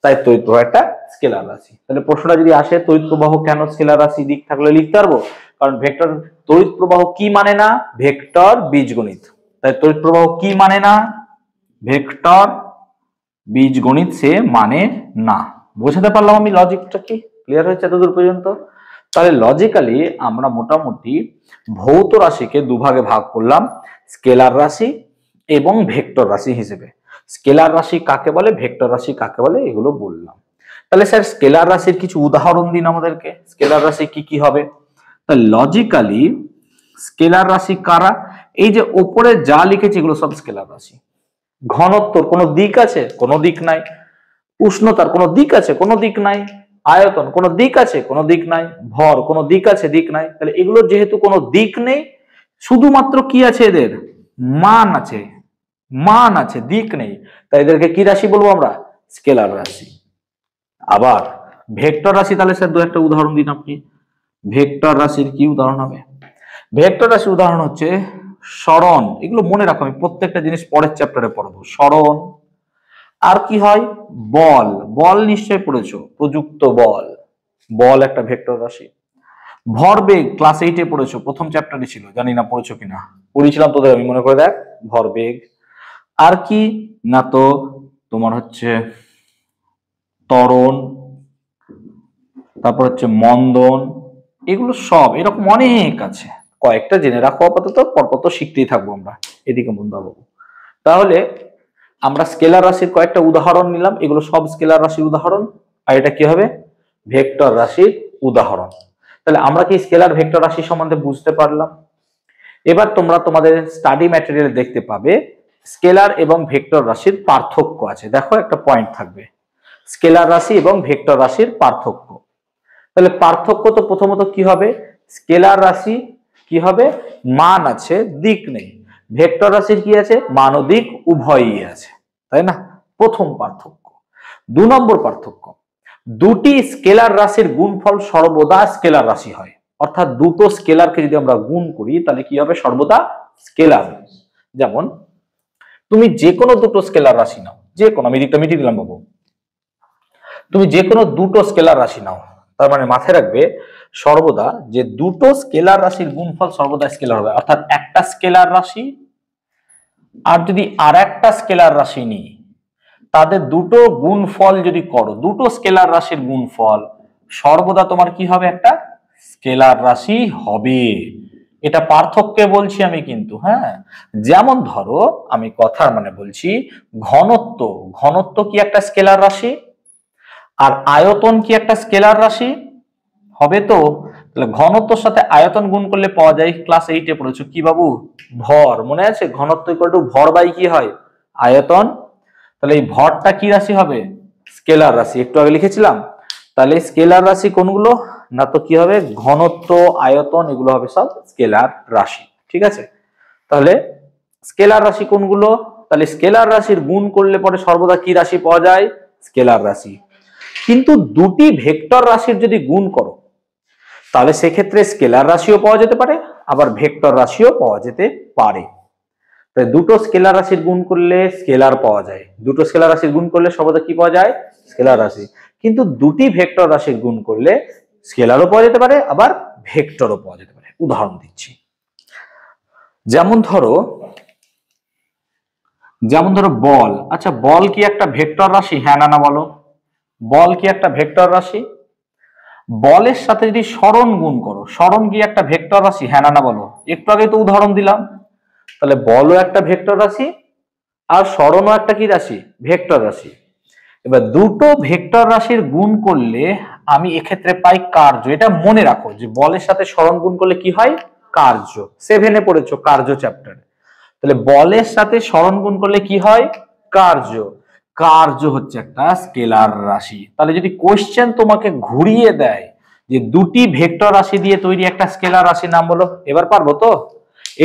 তাই তড়িৎ প্রবাহ একটা স্কেলার রাশি। তাহলে প্রশ্নটা যদি আসে তড়িৎ প্রবাহ কেন স্কেলার রাশি, দিক থাকলে লিখতে পারবো, কারণ ভেক্টর, তড়িৎ প্রবাহ কি মানে না, ভেক্টর বীজগণিত। তাই তড়িৎ প্রবাহ কি মানে না, ভেক্টর বীজগণিত সে মানে না। বোঝাতে পারলাম আমি লজিকটা কি, ক্লিয়ার হয়েছে এতদূর পর্যন্ত? তাহলে লজিক্যালি আমরা মোটামুটি ভৌত রাশিকে দুভাগে ভাগ করলাম, স্কেলার রাশি এবং ভেক্টর রাশি হিসেবে। স্কেলার রাশি কাকে বলে, ভেক্টর রাশি কাকে বলে, এগুলো বললাম। তাহলে স্যার স্কেলার রাশির কিছু উদাহরণ দিন আমাদেরকে, স্কেলার রাশি কি কি হবে? তাহলে লজিক্যালি স্কেলার রাশি কারা, এই যে ওপরে যা লিখেছি এগুলো সব স্কেলার রাশি। ঘনত্বর কোনো দিক আছে, কোনো দিক নাই। উষ্ণতার কোনো দিক আছে, কোনো দিক নাই। আয়তন কোনো দিক আছে, কোনো দিক নাই। ভর কোনো দিক আছে, দিক নাই। তাহলে এগুলোর যেহেতু কোনো দিক নেই, শুধুমাত্র কি আছে, এদের মান আছে, মান আছে, দিক নেই, তাই এদেরকে কি রাশি বলবো আমরা, স্কেলার রাশি। আবার ভেক্টর রাশি, তাহলে স্যার দু একটা উদাহরণ দিন আপনি, ভেক্টর রাশির কি উদাহরণ হবে? ভেক্টর রাশির উদাহরণ হচ্ছে সরণ, এগুলো মনে রাখো, আমি প্রত্যেকটা জিনিস পরের চ্যাপ্টারে পড়বো। সরণ, আর কি হয়, বল, বল নিশ্চয় পড়েছো, প্রযুক্ত বল, বল একটা ভেক্টর রাশি। ভরবেগ ক্লাস 8-এ পড়েছো, প্রথম চ্যাপ্টারে ছিল, জানি না পড়েছো কিনা, পড়েছিলাম তোদের, আমি মনে করে দেখ, ভরবেগ। আর কি না, তো তোমার হচ্ছে ত্বরণ, তারপর হচ্ছে মন্দন, এগুলো সব এরকম অনেক আছে, কয়েকটা জেনে রাখো আপাতত, পরপর তো শিখতেই থাকবো আমরা, এদিকে মন দেবো। তাহলে আমরা স্কেলার রাশির কয়েকটা উদাহরণ নিলাম, এগুলো সব স্কেলার রাশির উদাহরণ, আর এটা কি হবে, ভেক্টর রাশির উদাহরণ। তাহলে আমরা কি স্কেলার ভেক্টর রাশি সম্বন্ধে বুঝতে পারলাম। এবার তোমরা তোমাদের স্টাডি ম্যাটেরিয়াল দেখতে পাবে স্কেলার এবং ভেক্টর রাশির পার্থক্য আছে, দেখো একটা পয়েন্ট থাকবে, স্কেলার রাশি এবং ভেক্টর রাশির পার্থক্য। তাহলে পার্থক্য তো প্রথমত কি হবে, স্কেলার রাশি কি হবে, মান আছে, দিক নেই। ভেক্টর রাশির কি আছে, মান ও দিক উভয়ই আছে, তাই না, প্রথম পার্থক্য। 2 নম্বর পার্থক্য, দুটি স্কেলার রাশির গুণফল সর্বদা স্কেলার রাশি হয়, অর্থাৎ দুটো স্কেলারকে যদি আমরা গুণ করি তাহলে কি হবে, সর্বদা স্কেলার। যেমন তুমি যে কোনো দুটো স্কেলার রাশি নাও, যে কোনো, আমি দিকটা মিটিয়ে দিলাম বাবু, তুমি যে কোনো দুটো স্কেলার রাশি নাও, তার মানে মাথায় রাখবে সর্বদা যে দুটো স্কেলার রাশির গুণফল সর্বদা স্কেলার হবে, অর্থাৎ একটা স্কেলার রাশি আর যদি আর একটা স্কেলার রাশি নিই, তাদের দুটো গুণফল যদি করো, দুটো স্কেলার রাশির গুণফল সর্বদা তোমার কি হবে, একটা স্কেলার রাশি হবে। এটা পার্থক্যে বলছি আমি কিন্তু, হ্যাঁ। যেমন ধরো আমি কথার মানে বলছি, ঘনত্ব, ঘনত্ব কি একটা স্কেলার রাশি, আর আয়তন কি একটা স্কেলার রাশি হবে। তো তাহলে ঘনত্বর সাথে আয়তন গুণ করলে পাওয়া যায়, ক্লাস 8-এ পড়েছো কি বাবু, ভর, মনে আছে? ঘনত্ব ইকুয়াল টু ভর বাই কি হয়, আয়তন। তাহলে এই ভরটা কি রাশি হবে, স্কেলার রাশি, একটু আগে লিখেছিলাম। তাহলে স্কেলার রাশি কোনগুলো না, তো কি হবে, ঘনত্ব, আয়তন, এগুলো হবে সব স্কেলার রাশি, ঠিক আছে। তাহলে স্কেলার রাশি কোনগুলো, তাহলে স্কেলার রাশির গুণ করলে পরে সর্বদা কি রাশি পাওয়া যায়, স্কেলার রাশি। কিন্তু দুটি ভেক্টর রাশির যদি গুণ করো তাহলে সেক্ষেত্রে স্কেলার রাশিও পাওয়া যেতে পারে, আবার ভেক্টর রাশিও পাওয়া যেতে পারে। তাই দুটো স্কেলার রাশির গুণ করলে স্কেলার পাওয়া যায়, দুটো স্কেলার রাশির গুণ করলে সর্বদা কি পাওয়া যায়, স্কেলার রাশি। কিন্তু দুটি ভেক্টর রাশির গুণ করলে স্কেলারও পাওয়া যেতে পারে, আবার ভেক্টরও পাওয়া যেতে পারে। উদাহরণ দিচ্ছি, যেমন ধরো বল। আচ্ছা, বল কি একটা ভেক্টর রাশি, হ্যাঁ না না বলো? বল কি একটা ভেক্টর রাশি? বলের সাথে যদি সরণ গুণ করো, সরণ কি একটা ভেক্টর রাশি, হ্যাঁ না না বলো? একটু আগে তো উদাহরণ দিলাম। তাহলে বলও একটা ভেক্টর রাশি আর সরণও একটা কি রাশি, ভেক্টর রাশি। এবার দুটো ভেক্টর রাশির গুণ করলে আমি এক্ষেত্রে পাই কার্য। এটা মনে রাখো যে বলের সাথে সরণ গুণ করলে কি হয়, কার্য। 7-এ পড়েছো কার্য চ্যাপ্টারে। তাহলে বলের সাথে সরণ গুণ করলে কি হয়, কার্য। কার্য হচ্ছে একটা স্কেলার রাশি। তাহলে যদি কোশ্চেন তোমাকে ঘুরিয়ে দেয় যে দুটি ভেক্টর রাশি দিয়ে তৈরি একটা স্কেলার রাশির নাম বলো, এবার পারবো তো?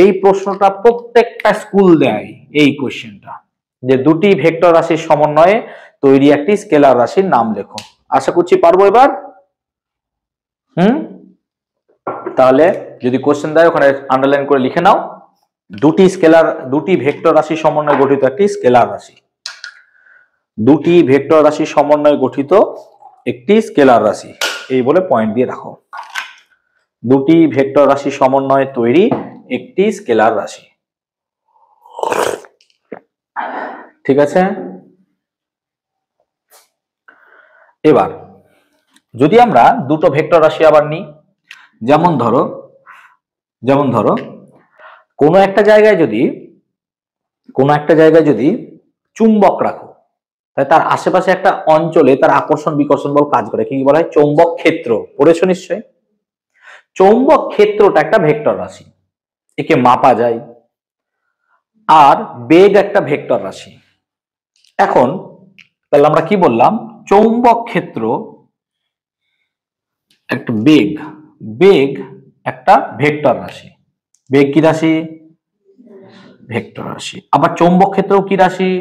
এই প্রশ্নটা প্রত্যেকটা স্কুল দেয়, এই কোশ্চেনটা, যে দুটি ভেক্টর রাশির সমন্বয়ে তৈরি একটি স্কেলার রাশির নাম লেখো। আশা করছি পারবো এবার। তাহলে যদি কোশ্চেন দেয় ওখানে আন্ডারলাইন করে লিখে নাও, দুটি ভেক্টর রাশি সমন্বয়ে গঠিত একটি স্কেলার রাশি, দুটি ভেক্টর রাশি সমন্বয়ে গঠিত একটি স্কেলার রাশি, এই বলে পয়েন্ট দিয়ে রাখো। দুটি ভেক্টর রাশি সমন্বয়ে তৈরি একটি স্কেলার রাশি, ঠিক আছে। এবার যদি আমরা দুটো ভেক্টর রাশি আবার নিই, যেমন ধরো কোনো একটা জায়গায় যদি চুম্বক রাখো, তাই তার আশেপাশে একটা অঞ্চলে তার আকর্ষণ বিকর্ষণ বল কাজ করে, কি বলা হয়, চৌম্বক ক্ষেত্র। পড়েছো নিশ্চয়ই। চৌম্বক ক্ষেত্রটা একটা ভেক্টর রাশি, একে মাপা যায়। আর বেগ একটা ভেক্টর রাশি। এখন তাহলে আমরা কি বললাম, চৌম্বক ক্ষেত্র একটা বেগ একটা ভেক্টর রাশি। বেগ কি রাশি, ভেক্টর রাশি। আবার চৌম্বক ক্ষেত্র কি রাশি,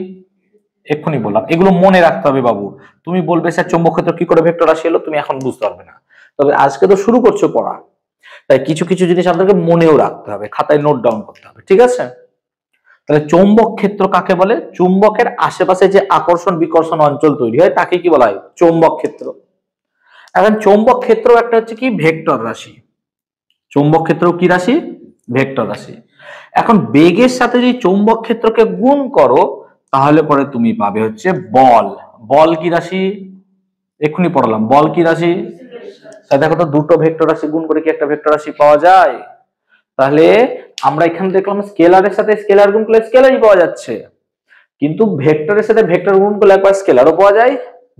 এক্ষুনি বললাম। এগুলো মনে রাখতে হবে বাবু। তুমি বলবে স্যার চৌম্বক ক্ষেত্র কি করে ভেক্টর রাশি হলো, তুমি এখন বুঝতে পারবে না। তবে আজকে তো শুরু করছো পড়া, তাই কিছু কিছু জিনিস আপনাকে মনেও রাখতে হবে, খাতায় নোট ডাউন করতে হবে, ঠিক আছে। তাহলে চৌম্বক ক্ষেত্র কাকে বলে, চুম্বকের আশেপাশে যে আকর্ষণ বিকর্ষণ অঞ্চল তৈরি হয় তাকে কি বলা হয়, চৌম্বক ক্ষেত্র। এখন চৌম্বক ক্ষেত্র একটা হচ্ছে কি ভেক্টর রাশি, চৌম্বক ক্ষেত্র কি রাশি, ভেক্টর রাশি। এখন বেগের সাথে যদি চৌম্বক ক্ষেত্রকে গুণ করো তাহলে পরে তুমি পাবে হচ্ছে বল। বল কি রাশি, এক্ষুনি পড়ালাম, বল কি রাশি। দেখো তো দুটো ভেক্টর রাশি গুণ করে কি একটা ভেক্টর রাশি পাওয়া যায়। তাহলে আমরা এখানে দেখলাম স্কেলারের সাথে স্কেলার গুণ করলে স্কেলারই পাওয়া যাচ্ছে, কিন্তু ভেক্টরের সাথে ভেক্টর গুণ করলে একবার স্কেলারও পাওয়া যায়,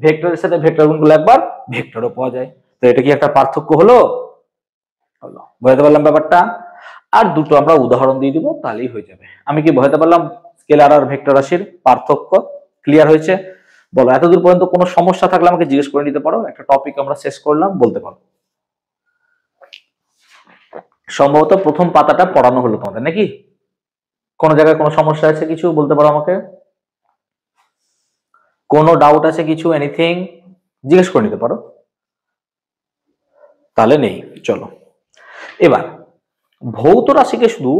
ভেক্টরের সাথে ভেক্টর গুণ করলে একবার ভেক্টরও পাওয়া যায়। তো এটা কি একটা পার্থক্য হলো, বুঝতে পারলাম ব্যাপারটা। আর দুটো আমরা উদাহরণ দিয়ে দিব, তাহলেই হয়ে যাবে। আমি কি বুঝতে পারলাম স্কেলার আর ভেক্টর রাশির পার্থক্য, ক্লিয়ার হয়েছে? বলো, এতদূর পর্যন্ত কোনো সমস্যা থাকলে আমাকে জিজ্ঞেস করে নিতে পারো। একটা টপিক আমরা শেষ করলাম, বলতে পারো। সম্ভবত প্রথম পাতাটা পড়ানো হলো তোমাদের, নাকি কোন জায়গায় কোনো সমস্যা আছে, কিছু বলতে পারো আমাকে, কোনো ডাউট আছে কিছু, এনিথিং জিজ্ঞেস করে নিতে পারো, তাহলে নেই। চলো এবার ভৌত রাশিকে শুধু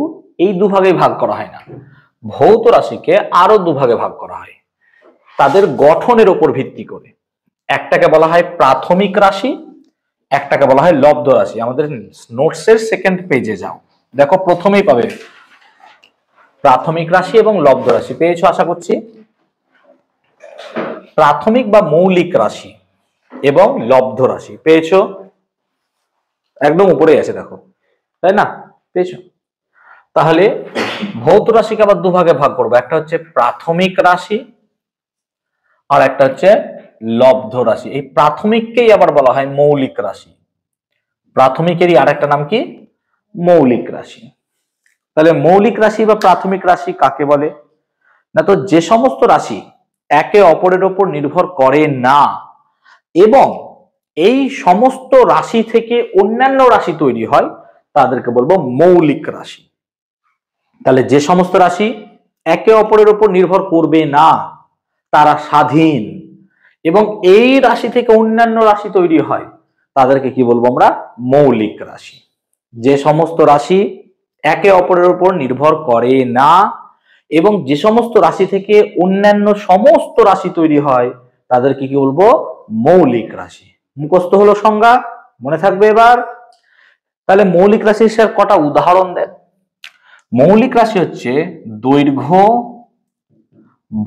এই দুভাগে ভাগ করা হয় না, ভৌত রাশিকে আরো দুভাগে ভাগ করা হয় তাদের গঠনের উপর ভিত্তি করে। একটাকে বলা হয় প্রাথমিক রাশি, একটাকে বলা হয় লব্ধ রাশি। আমাদের নোটসের সেকেন্ড পেজে যাও, দেখো প্রথমেই পাবে প্রাথমিক রাশি এবং লব্ধ রাশি। পেয়েছো আশা করছি। প্রাথমিক বা মৌলিক রাশি এবং লব্ধ রাশি পেয়েছো, একদম উপরেই আছে দেখো, তাই না? পেয়েছো? তাহলে ভৌত রাশিকে আবার দুভাগে ভাগ করবো, একটা হচ্ছে প্রাথমিক রাশি আর একটা হচ্ছে লব্ধ রাশি। এই প্রাথমিককেই আবার বলা হয় মৌলিক রাশি। প্রাথমিকেরই আর একটা নাম কি? মৌলিক রাশি। তাহলে মৌলিক রাশি বা প্রাথমিক রাশি কাকে বলে না, তো যে সমস্ত রাশি একে অপরের উপর নির্ভর করে না এবং এই সমস্ত রাশি থেকে অন্যান্য রাশি তৈরি হয় তাদেরকে বলবো মৌলিক রাশি। তাহলে যে সমস্ত রাশি একে অপরের উপর নির্ভর করবে না, তারা স্বাধীন এবং এই রাশি থেকে অন্যান্য রাশি তৈরি হয় তাদেরকে কি বলবো আমরা? মৌলিক রাশি। যে সমস্ত রাশি একে অপরের উপর নির্ভর করে না এবং যে সমস্ত রাশি থেকে অন্যান্য সমস্ত রাশি তৈরি হয় তাদেরকে কি বলবো? মৌলিক রাশি। মুখস্থ হলো সংজ্ঞা, মনে থাকবে এবার। তাহলে মৌলিক রাশির স্যার কটা উদাহরণ দেন। মৌলিক রাশি হচ্ছে দৈর্ঘ্য,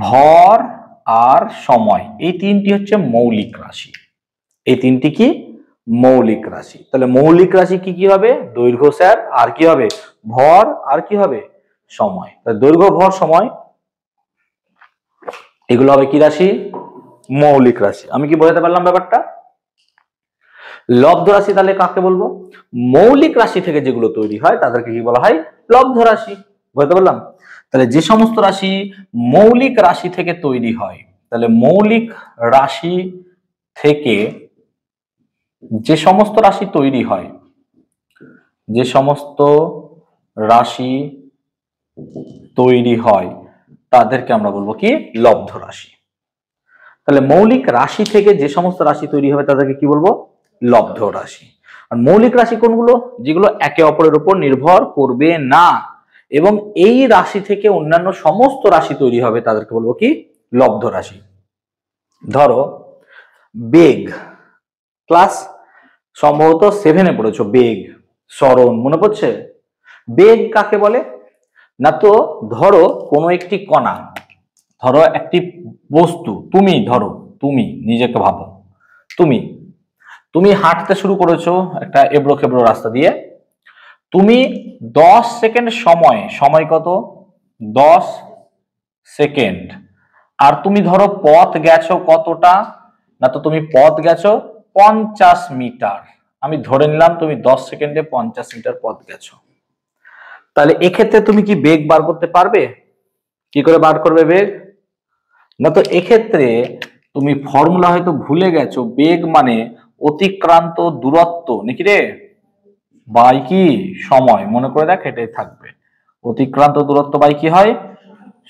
ভর আর সময়, এই তিনটি হচ্ছে মৌলিক রাশি। এই তিনটি কি? মৌলিক রাশি। তাহলে মৌলিক রাশি কি কি হবে? দৈর্ঘ্য স্যার, আর কি হবে? ভর, আর কি হবে? সময়। দৈর্ঘ্য, ভর, সময় এগুলো হবে কি রাশি? মৌলিক রাশি। আমি কি বোঝাতে পারলাম ব্যাপারটা? লব্ধ রাশি তাহলে কাকে বলবো? মৌলিক রাশি থেকে যেগুলো তৈরি হয় তাদেরকে কি বলা হয়? লব্ধ রাশি। বুঝতে পারলাম? তাহলে যে সমস্ত রাশি মৌলিক রাশি থেকে তৈরি হয়, তাহলে মৌলিক রাশি থেকে যে সমস্ত রাশি তৈরি হয়, যে সমস্ত রাশি তৈরি হয় তাদেরকে আমরা বলবো কি? লব্ধ রাশি। তাহলে মৌলিক রাশি থেকে যে সমস্ত রাশি তৈরি হবে তাদেরকে কি বলবো? লব্ধ রাশি। আর মৌলিক রাশি কোনগুলো? যেগুলো একে অপরের উপর নির্ভর করবে না এবং এই রাশি থেকে অন্যান্য সমস্ত রাশি তৈরি হবে তাদেরকে বলবো কি? লব্ধ রাশি। ধরো বেগ, ক্লাস সম্ভবত 7-এ পড়েছো বেগ, সরণ, মনে পড়ছে? বেগ কাকে বলে না, তো ধরো কোনো একটি কণা, ধরো একটি বস্তু, তুমি ধরো, তুমি নিজেকে ভাবো, তুমি হাঁটতে শুরু করেছো একটা এবড়ো খেবড়ো রাস্তা দিয়ে, তুমি 10 সেকেন্ড সময় কত? 10 সেকেন্ড। আর তুমি ধরো পথ গেছো কতটা না, তো তুমি পথ গেছো 50 মিটার। আমি ধরে নিলাম তুমি 10 সেকেন্ডে 50 মিটার পথ গেছো। তাহলে এক্ষেত্রে তুমি কি বেগ বার করতে পারবে? কি করে বার করবে বেগ না, তো এক্ষেত্রে তুমি ফর্মুলা হয়তো ভুলে গেছো। বেগ মানে অতিক্রান্ত দূরত্ব নাকি রে, বাই কি? সময়। মনে করে দেখ, এটাই থাকবে। অতিক্রান্ত দূরত্ব বাই কি হয়?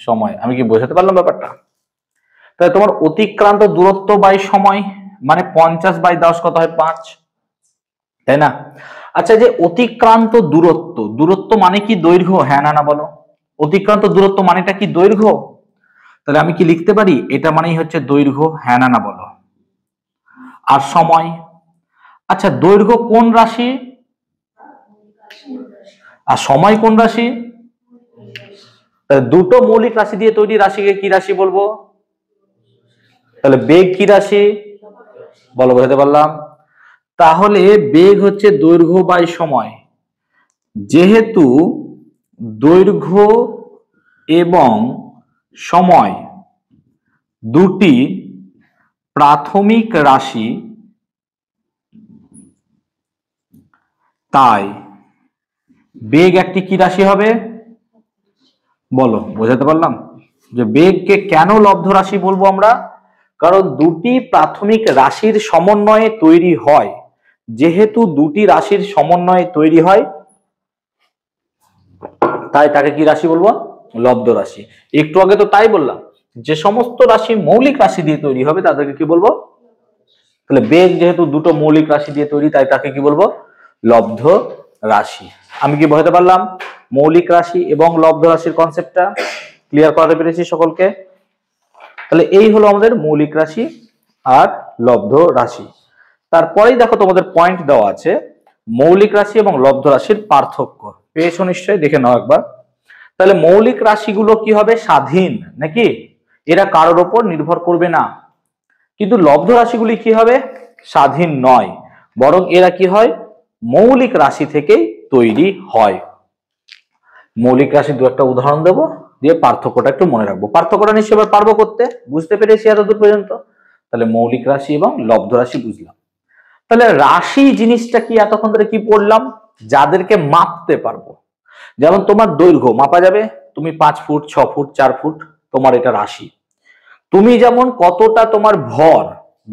সময়। আমি কি বোঝাতে পারলাম ব্যাপারটা? তাহলে তোমার অতিক্রান্ত দূরত্ব বাই সময় মানে 50/10 কত হয়? 5, তাই না? আচ্ছা, যে অতিক্রান্ত দূরত্ব, দূরত্ব মানে কি দৈর্ঘ্য? হ্যাঁ না না বলো। অতিক্রান্ত দূরত্ব মানেটা কি দৈর্ঘ্য? তাহলে আমি কি লিখতে পারি এটা মানেই হচ্ছে দৈর্ঘ্য? হ্যাঁ না না বলো। আর সময়, আচ্ছা দৈর্ঘ্য কোন রাশি আর সময় কোন রাশি? দুটো মৌলিক রাশি দিয়ে তৈরি রাশিকে কি রাশি বলবো? তাহলে বেগ কি রাশি বলো, বোঝাতে পারলাম? তাহলে বেগ হচ্ছে দৈর্ঘ্য বাই সময়। যেহেতু দৈর্ঘ্য এবং সময় দুটি প্রাথমিক রাশি, তাই বেগ একটি কি রাশি হবে বলো, বোঝাতে পারলাম? যে বেগকে কেন লব্ধ রাশি বলবো আমরা? কারণ দুটি প্রাথমিক রাশির সমন্বয়ে তৈরি হয়। যেহেতু দুটি রাশির সমন্বয়ে তৈরি হয় তাই তাকে কি রাশি বলবো? লব্ধ রাশি। একটু আগে তো তাই বললাম, যে সমস্ত রাশি মৌলিক রাশি দিয়ে তৈরি হবে তাদেরকে কি বলবো? তাহলে বেগ যেহেতু দুটো মৌলিক রাশি দিয়ে তৈরি, তাই তাকে কি বলবো? লব্ধ রাশি। আমি কি বোঝাতে পারলাম মৌলিক রাশি এবং লব্ধ রাশির কনসেপ্টটা? ক্লিয়ার করাতে পেরেছি সকলকে? তাহলে এই হলো আমাদের মৌলিক রাশি আর লব্ধ রাশি। তারপরেই দেখো তোমাদের পয়েন্ট দেওয়া আছে মৌলিক রাশি এবং লব্ধ রাশির পার্থক্য। পেয়েছো নিশ্চয়ই, দেখে নাও একবার। তাহলে মৌলিক রাশিগুলো কি হবে? স্বাধীন, নাকি? এরা কারোর ওপর নির্ভর করবে না। কিন্তু লব্ধ রাশিগুলি কি হবে? স্বাধীন নয়, বরং এরা কি হয়? মৌলিক রাশি থেকেই তৈরি হয়। মৌলিক রাশি দু একটা উদাহরণ দেবো, দিয়ে পার্থক্যটা একটু মনে রাখবো। পার্থক্যটা নিশ্চয়ই পারবো করতে, বুঝতে পেরেছি এতদূর পর্যন্ত? তাহলে মৌলিক রাশি এবং লব্ধ রাশি বুঝলাম। তাহলে রাশি জিনিসটা কি এতক্ষণ ধরে কি পড়লাম? যাদেরকে মাপতে পারবো। যেমন তোমার দৈর্ঘ্য মাপা যাবে, তুমি 5 ফুট 6 ফুট 4 ফুট, তোমার এটা রাশি। তুমি যেমন কতটা তোমার ভর,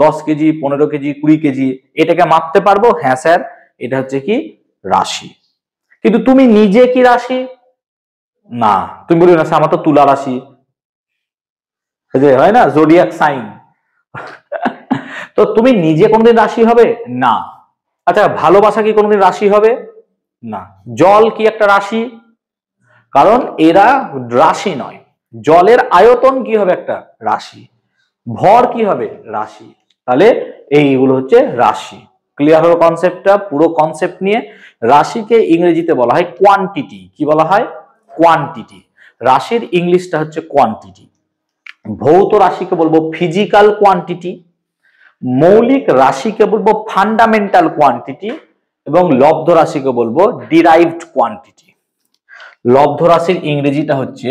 10 কেজি 15 কেজি 20 কেজি, এটাকে মাপতে পারবো। হ্যাঁ স্যার, এটা হচ্ছে কি? রাশি। কিন্তু তুমি নিজে কি রাশি? না, তুমি বলি না আমার তো তুলা রাশি, যে হয় না জোডিয়াক সাইন। তো তুমি নিজে কোনদিন রাশি হবে না। আচ্ছা, ভালোবাসা কি কোনদিন রাশি হবে না? জল কি একটা রাশি? কারণ এরা রাশি নয়। জলের আয়তন কি হবে? একটা রাশি। ভর কি হবে? রাশি। তাহলে এইগুলো হচ্ছে রাশি। ক্লিয়ার হলো কনসেপ্টটা? পুরো কনসেপ্ট নিয়ে রাশিকে ইংরেজিতে বলা হয় কোয়ান্টিটি। কি বলা হয়? কোয়ান্টিটি। রাশির ইংলিশটা হচ্ছে কোয়ান্টিটি। ভৌত রাশিকে বলবো ফিজিক্যাল কোয়ান্টিটি, মৌলিক রাশিকে বলবো ফান্ডামেন্টাল কোয়ান্টিটি, এবং লব্ধ রাশিকে বলবো ডিরাইভড কোয়ান্টিটি। লব্ধ রাশির ইংরেজিটা হচ্ছে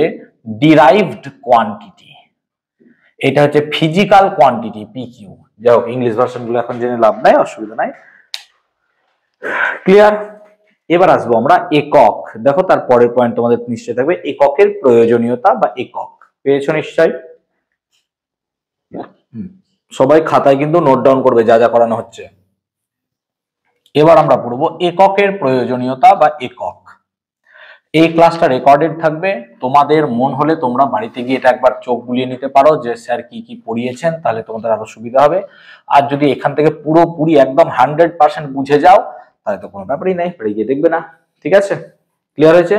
ডিরাইভড কোয়ান্টিটি, এটা হচ্ছে ফিজিক্যাল কোয়ান্টিটি, পিকিউ। যাই হোক, ইংলিশ ভার্সন গুলো এখন জেনে লাভ নাই, অসুবিধা নাই। ক্লিয়ার? এবার আসবো আমরা একক। দেখো তার পরের পয়েন্ট তোমাদের নিশ্চয় থাকবে এককের প্রয়োজনীয়তা বা একক। পেয়েছো নিশ্চয়? সবাই খাতায় কিন্তু নোট ডাউন করবে যা যা করানো হচ্ছে। এবার আমরা পড়বো এককের প্রয়োজনীয়তা বা একক। এই ক্লাসটা রেকর্ডেড থাকবে, তোমাদের মন হলে তোমরা বাড়িতে গিয়ে এটা একবার চোখ বুলিয়ে নিতে পারো যে স্যার কি কি পড়িয়েছেন, তাহলে তোমাদের আরো সুবিধা হবে। আর যদি এখান থেকে পুরোপুরি একদম 100% বুঝে যাও, তাহলে তো কোনো ব্যাপারই নাই, পড়ে গিয়ে দেখবে না। ঠিক আছে? ক্লিয়ার হয়েছে?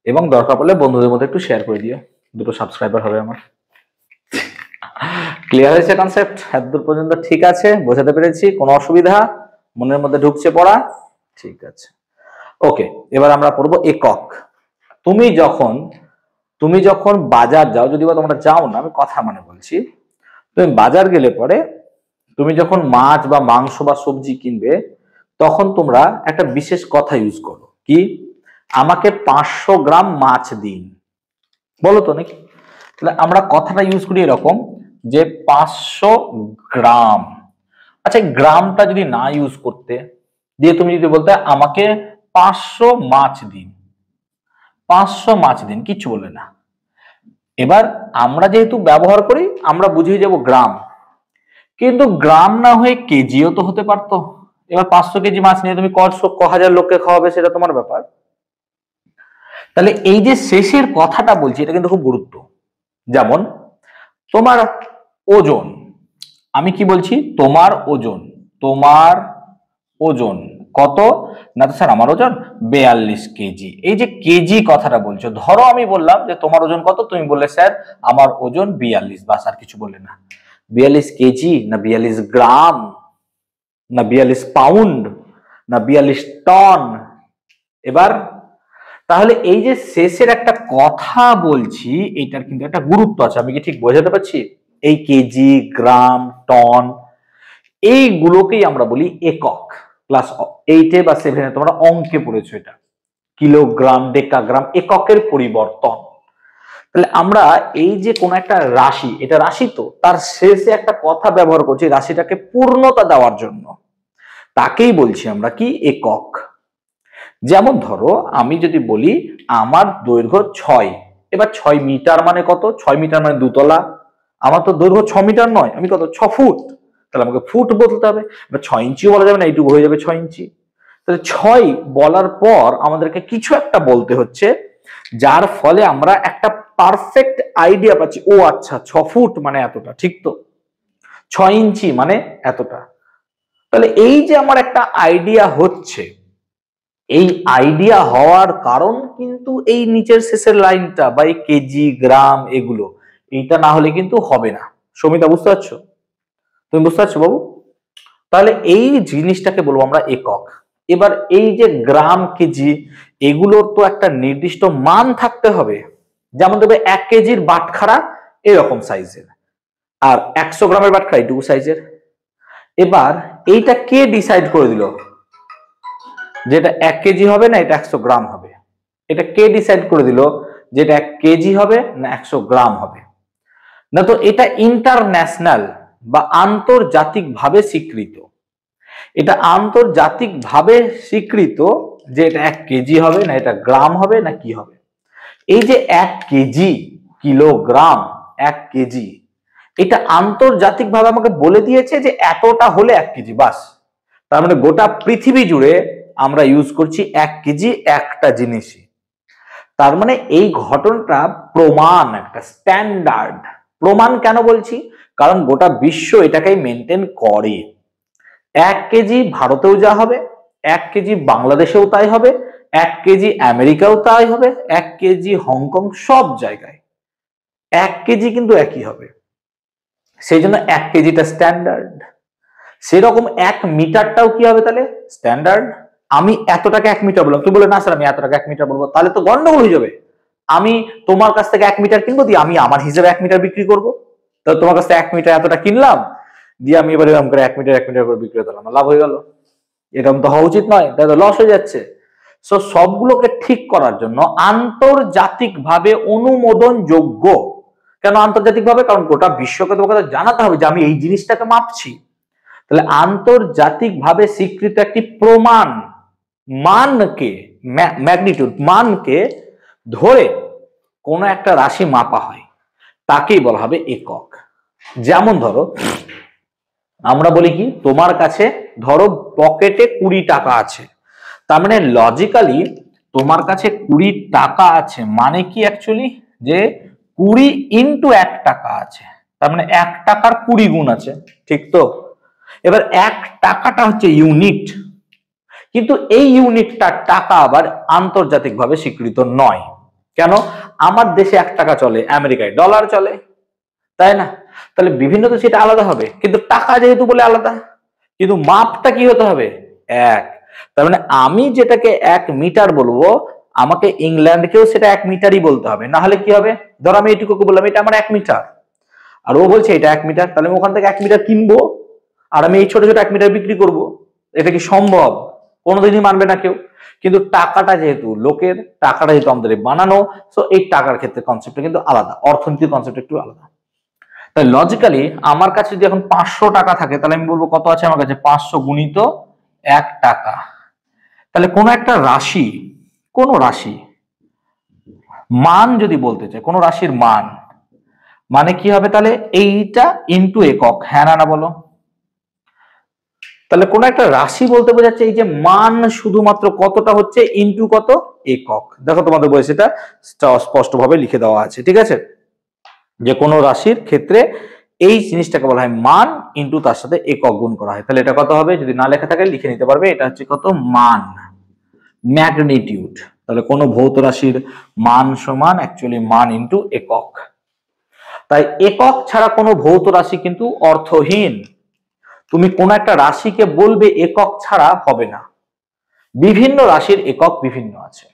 এবং দরকার পড়লে বন্ধুদের মধ্যে একটু শেয়ার করে দিও, 2টো সাবস্ক্রাইবার হবে আমার। ক্লিয়ার হয়েছে কনসেপ্ট? এতদূর পর্যন্ত ঠিক আছে? বোঝাতে পেরেছি? কোনো অসুবিধা? মনের মধ্যে ঢুকছে পড়া? ঠিক আছে, ওকে। এবার আমরা পড়বো একক। তুমি যখন বাজার যাও, যদি বা তোমরা যাও না, আমি কথা মানে বলছি, তুমি বাজার গেলে পরে তুমি যখন মাছ বা মাংস বা সবজি কিনবে, তখন তোমরা একটা বিশেষ কথা ইউজ করো। কি? আমাকে 500 গ্রাম মাছ দিন, বলো তো নাকি? তাহলে আমরা কথাটা ইউজ করি এরকম যে 500 গ্রাম। আচ্ছা, গ্রামটা যদি না ইউজ করতে, দিয়ে তুমি যদি বলতে আমাকে 500 মাছ দিন, 500 মাছ দিন, কিচ্ছু বলবে না। এবার আমরা যেহেতু ব্যবহার করি, আমরা বুঝিয়ে যাব গ্রাম, কিন্তু গ্রাম না হয়ে কেজিও তো হতে পারতো। এবার 500 কেজি মাছ নিয়ে তুমি ক হাজার লোককে খাওয়াবে, সেটা তোমার ব্যাপার। তাহলে এই যে শেষের কথাটা বলছি, এটা কিন্তু খুব গুরুত্ব। যেমন তোমার ওজন, আমি কি বলছি? তোমার ওজন, তোমার ওজন কত? না তো স্যার আমার ওজন 42 কেজি। এই যে কেজি কথাটা বলছো, ধরো আমি বললাম যে তোমার ওজন কত, তুমি বললে স্যার আমার ওজন 42, বাস, আর কিছু বললে না। 42 কেজি না 42 গ্রাম না 42 পাউন্ড না 42 টন? এবার তাহলে এই যে শেষের একটা কথা বলছি, এটার কিন্তু একটা গুরুত্ব আছে। আমি কি ঠিক বোঝাতে পারছি? এই কেজি, গ্রাম, টন, এইগুলোকেই আমরা বলি একক। ক্লাস 8 বা 7 তোমরা অঙ্কে পড়েছো এটা, কিলোগ্রাম, ডেকাগ্রাম, এককের পরিবর্তন। তাহলে আমরা এই যে কোন একটা রাশি, এটা রাশি তো, তার শেষে একটা কথা ব্যবহার করছি রাশিটাকে পূর্ণতা দেওয়ার জন্য, তাকেই বলছি আমরা কি? একক। যেমন ধরো আমি যদি বলি আমার দৈর্ঘ্য 6, এবার 6 মিটার মানে কত? 6 মিটার মানে 2 তলা। আমার তো দৈর্ঘ্য 6 মিটার নয়, আমি কত? 6 ফুট। তাহলে আমাকে ফুট বলতে হবে। এবার 6 ইঞ্চিও বলা যাবে না, এইটুকু হয়ে যাবে 6 ইঞ্চি। তাহলে 6 বলার পর আমাদেরকে কিছু একটা বলতে হচ্ছে, যার ফলে আমরা একটা পারফেক্ট আইডিয়া পাচ্ছি। ও আচ্ছা, 6 ফুট মানে এতটা, ঠিক তো? 6 ইঞ্চি মানে এতটা। তাহলে এই যে আমার একটা আইডিয়া হচ্ছে, এই আইডিয়া হওয়ার কারণ কিন্তু এই নিচের শেষের লাইনটা বা এই কেজি গ্রাম এগুলো, এইটা না হলে কিন্তু হবে না। সমিতা বুঝতে পারছো? তুমি বুঝতে পারছো বাবু? তাহলে এই জিনিসটাকে বলবো আমরা একক। এবার এই যে গ্রাম কেজি এগুলোর তো একটা নির্দিষ্ট মান থাকতে হবে। যেমন দেখবে 1 কেজির বাটখারা এরকম সাইজের, আর 100 গ্রামের বাটখারা এইটুকু সাইজের। এবার এইটা কে ডিসাইড করে দিল যেটা 1 কেজি হবে না এটা 100 গ্রাম হবে? এটা কে ডিসাইড করে দিল যেটা 1 কেজি হবে না 100 গ্রাম হবে? না তো এটা ইন্টারন্যাশনাল বা আন্তর্জাতিক ভাবে স্বীকৃত। এটা আন্তর্জাতিক ভাবে স্বীকৃত যে এটা 1 কেজি হবে না এটা গ্রাম হবে না কি হবে। এই যে 1 কেজি, কিলোগ্রাম, 1 কেজি, এটা আন্তর্জাতিক ভাবে আমাকে বলে দিয়েছে যে এতটা হলে 1 কেজি, বাস। তার মানে গোটা পৃথিবী জুড়ে আমরা ইউজ করছি 1 কেজি একটা জিনিসই। তার মানে এই ঘটনাটা প্রমাণ, একটা স্ট্যান্ডার্ড প্রমাণ। কেন বলছি? কারণ গোটা বিশ্ব এটাকেই মেনটেন করে। 1 কেজি ভারতেও যা হবে, 1 কেজি বাংলাদেশেও তাই হবে, 1 কেজি আমেরিকাও তাই হবে, 1 কেজি হংকং, সব জায়গায় 1 কেজি কিন্তু একই হবে। সেই জন্য 1 কেজিটা স্ট্যান্ডার্ড। সেরকম 1 মিটারটাও কি হবে তাহলে? স্ট্যান্ডার্ড। আমি এত টাকা 1 মিটার বললাম, তুমি বলে না স্যার আমি এত টাকা 1 মিটার বলবো, তাহলে তো গন্ডগোল হয়ে যাবে। আমি তোমার কাছ থেকে 1 মিটার কিনবো, দিয়ে আমি আমার হিসেবে 1 মিটার বিক্রি করবো। তো তোমার কাছ থেকে 1 মিটার এতটা কিনলাম, দিয়ে আমি এবার এরকম করে 1 মিটার 1 মিটার করে বিক্রি করলাম, লাভ হয়ে গেল। এরকম তো হওয়া উচিত নয়, তাই তো লস হয়ে যাচ্ছে। সো সবগুলোকে ঠিক করার জন্য আন্তর্জাতিক ভাবে অনুমোদন যোগ্য। কেন আন্তর্জাতিক ভাবে? কারণ গোটা বিশ্বকে তোমাকে জানাতে হবে যে আমি এই জিনিসটাকে মাপছি। তাহলে আন্তর্জাতিক ভাবে স্বীকৃত একটি প্রমাণ, মানকে, ম্যাগনিটিউড, মানকে ধরে কোন একটা রাশি মাপা হয়, তাকেই বলা হবে একক। যেমন ধরো আমরা বলি কি, তোমার কাছে ধরো পকেটে 20 টাকা আছে, তার মানে লজিক্যালি তোমার কাছে 20 টাকা আছে মানে কি অ্যাকচুয়ালি যে 20 ইন্টু 1 টাকা আছে, তার মানে 1 টাকার 20 গুণ আছে, ঠিক তো? এবার 1 টাকাটা হচ্ছে ইউনিট, কিন্তু এই ইউনিটটা টাকা আবার আন্তর্জাতিকভাবে স্বীকৃত নয়। কেন? আমার দেশে 1 টাকা চলে, আমেরিকায় ডলার চলে, তাই না? তাহলে বিভিন্ন দেশে এটা আলাদা হবে, কিন্তু টাকা যেহেতু বলে আলাদা, কিন্তু মাপটা কি হতে হবে? 1। তার মানে আমি যেটাকে 1 মিটার বলবো, আমাকে ইংল্যান্ডকেও সেটা 1 মিটারই বলতে হবে, না হলে কি হবে? ধরো আমি এইটুকু বললাম এটা আমার 1 মিটার, আর ও বলছে এটা 1 মিটার, তাহলে আমি ওখান থেকে 1 মিটার কিনবো আর আমি এই ছোট ছোট 1 মিটার বিক্রি করব। এটা কি সম্ভব? কোনোদিনই মানবে না কেউ। কিন্তু টাকাটা যেহেতু লোকের, টাকাটা যেহেতু আমাদের বানানো, সো এই টাকার ক্ষেত্রে কনসেপ্টটা কিন্তু আলাদা, অর্থনীতির কনসেপ্ট একটু আলাদা। তাই লজিক্যালি আমার কাছে যদি এখন 500 টাকা থাকে, তাহলে আমি বলবো কত আছে আমার কাছে? 500 গুণিত 1 টাকা। তাহলে কোন একটা রাশি, কোন রাশি মান যদি বলতে চাই, কোন রাশির মান মানে কি হবে? তাহলে এইটা ইন্টু একক, হ্যাঁ না বলো? তাহলে কোন একটা রাশি বলতে বোঝাচ্ছে এই যে মান শুধুমাত্র কতটা হচ্ছে ইন্টু কত? একক। দেখো তোমাদের বইয়ে সেটা স্পষ্টভাবে লিখে দেওয়া আছে, ঠিক আছে? যে কোনো রাশির ক্ষেত্রে এই জিনিসটাকে বলা হয় মান, ইন্টু তার সাথে একক গুণ করা হয়। তাহলে এটা কত হবে? যদি না লেখা থাকে লিখে নিতে পারবে, এটা হচ্ছে কত? মান, ম্যাগনিটিউড। তাহলে কোনো ভৌত রাশির মান সমান অ্যাকচুয়ালি মান ইন্টু একক। তাই একক ছাড়া কোনো ভৌত রাশি কিন্তু অর্থহীন। তুমি কোন একটা রাশিকে বলবে একক ছাড়া হবে না। বিভিন্ন রাশির একক বিভিন্ন আছে,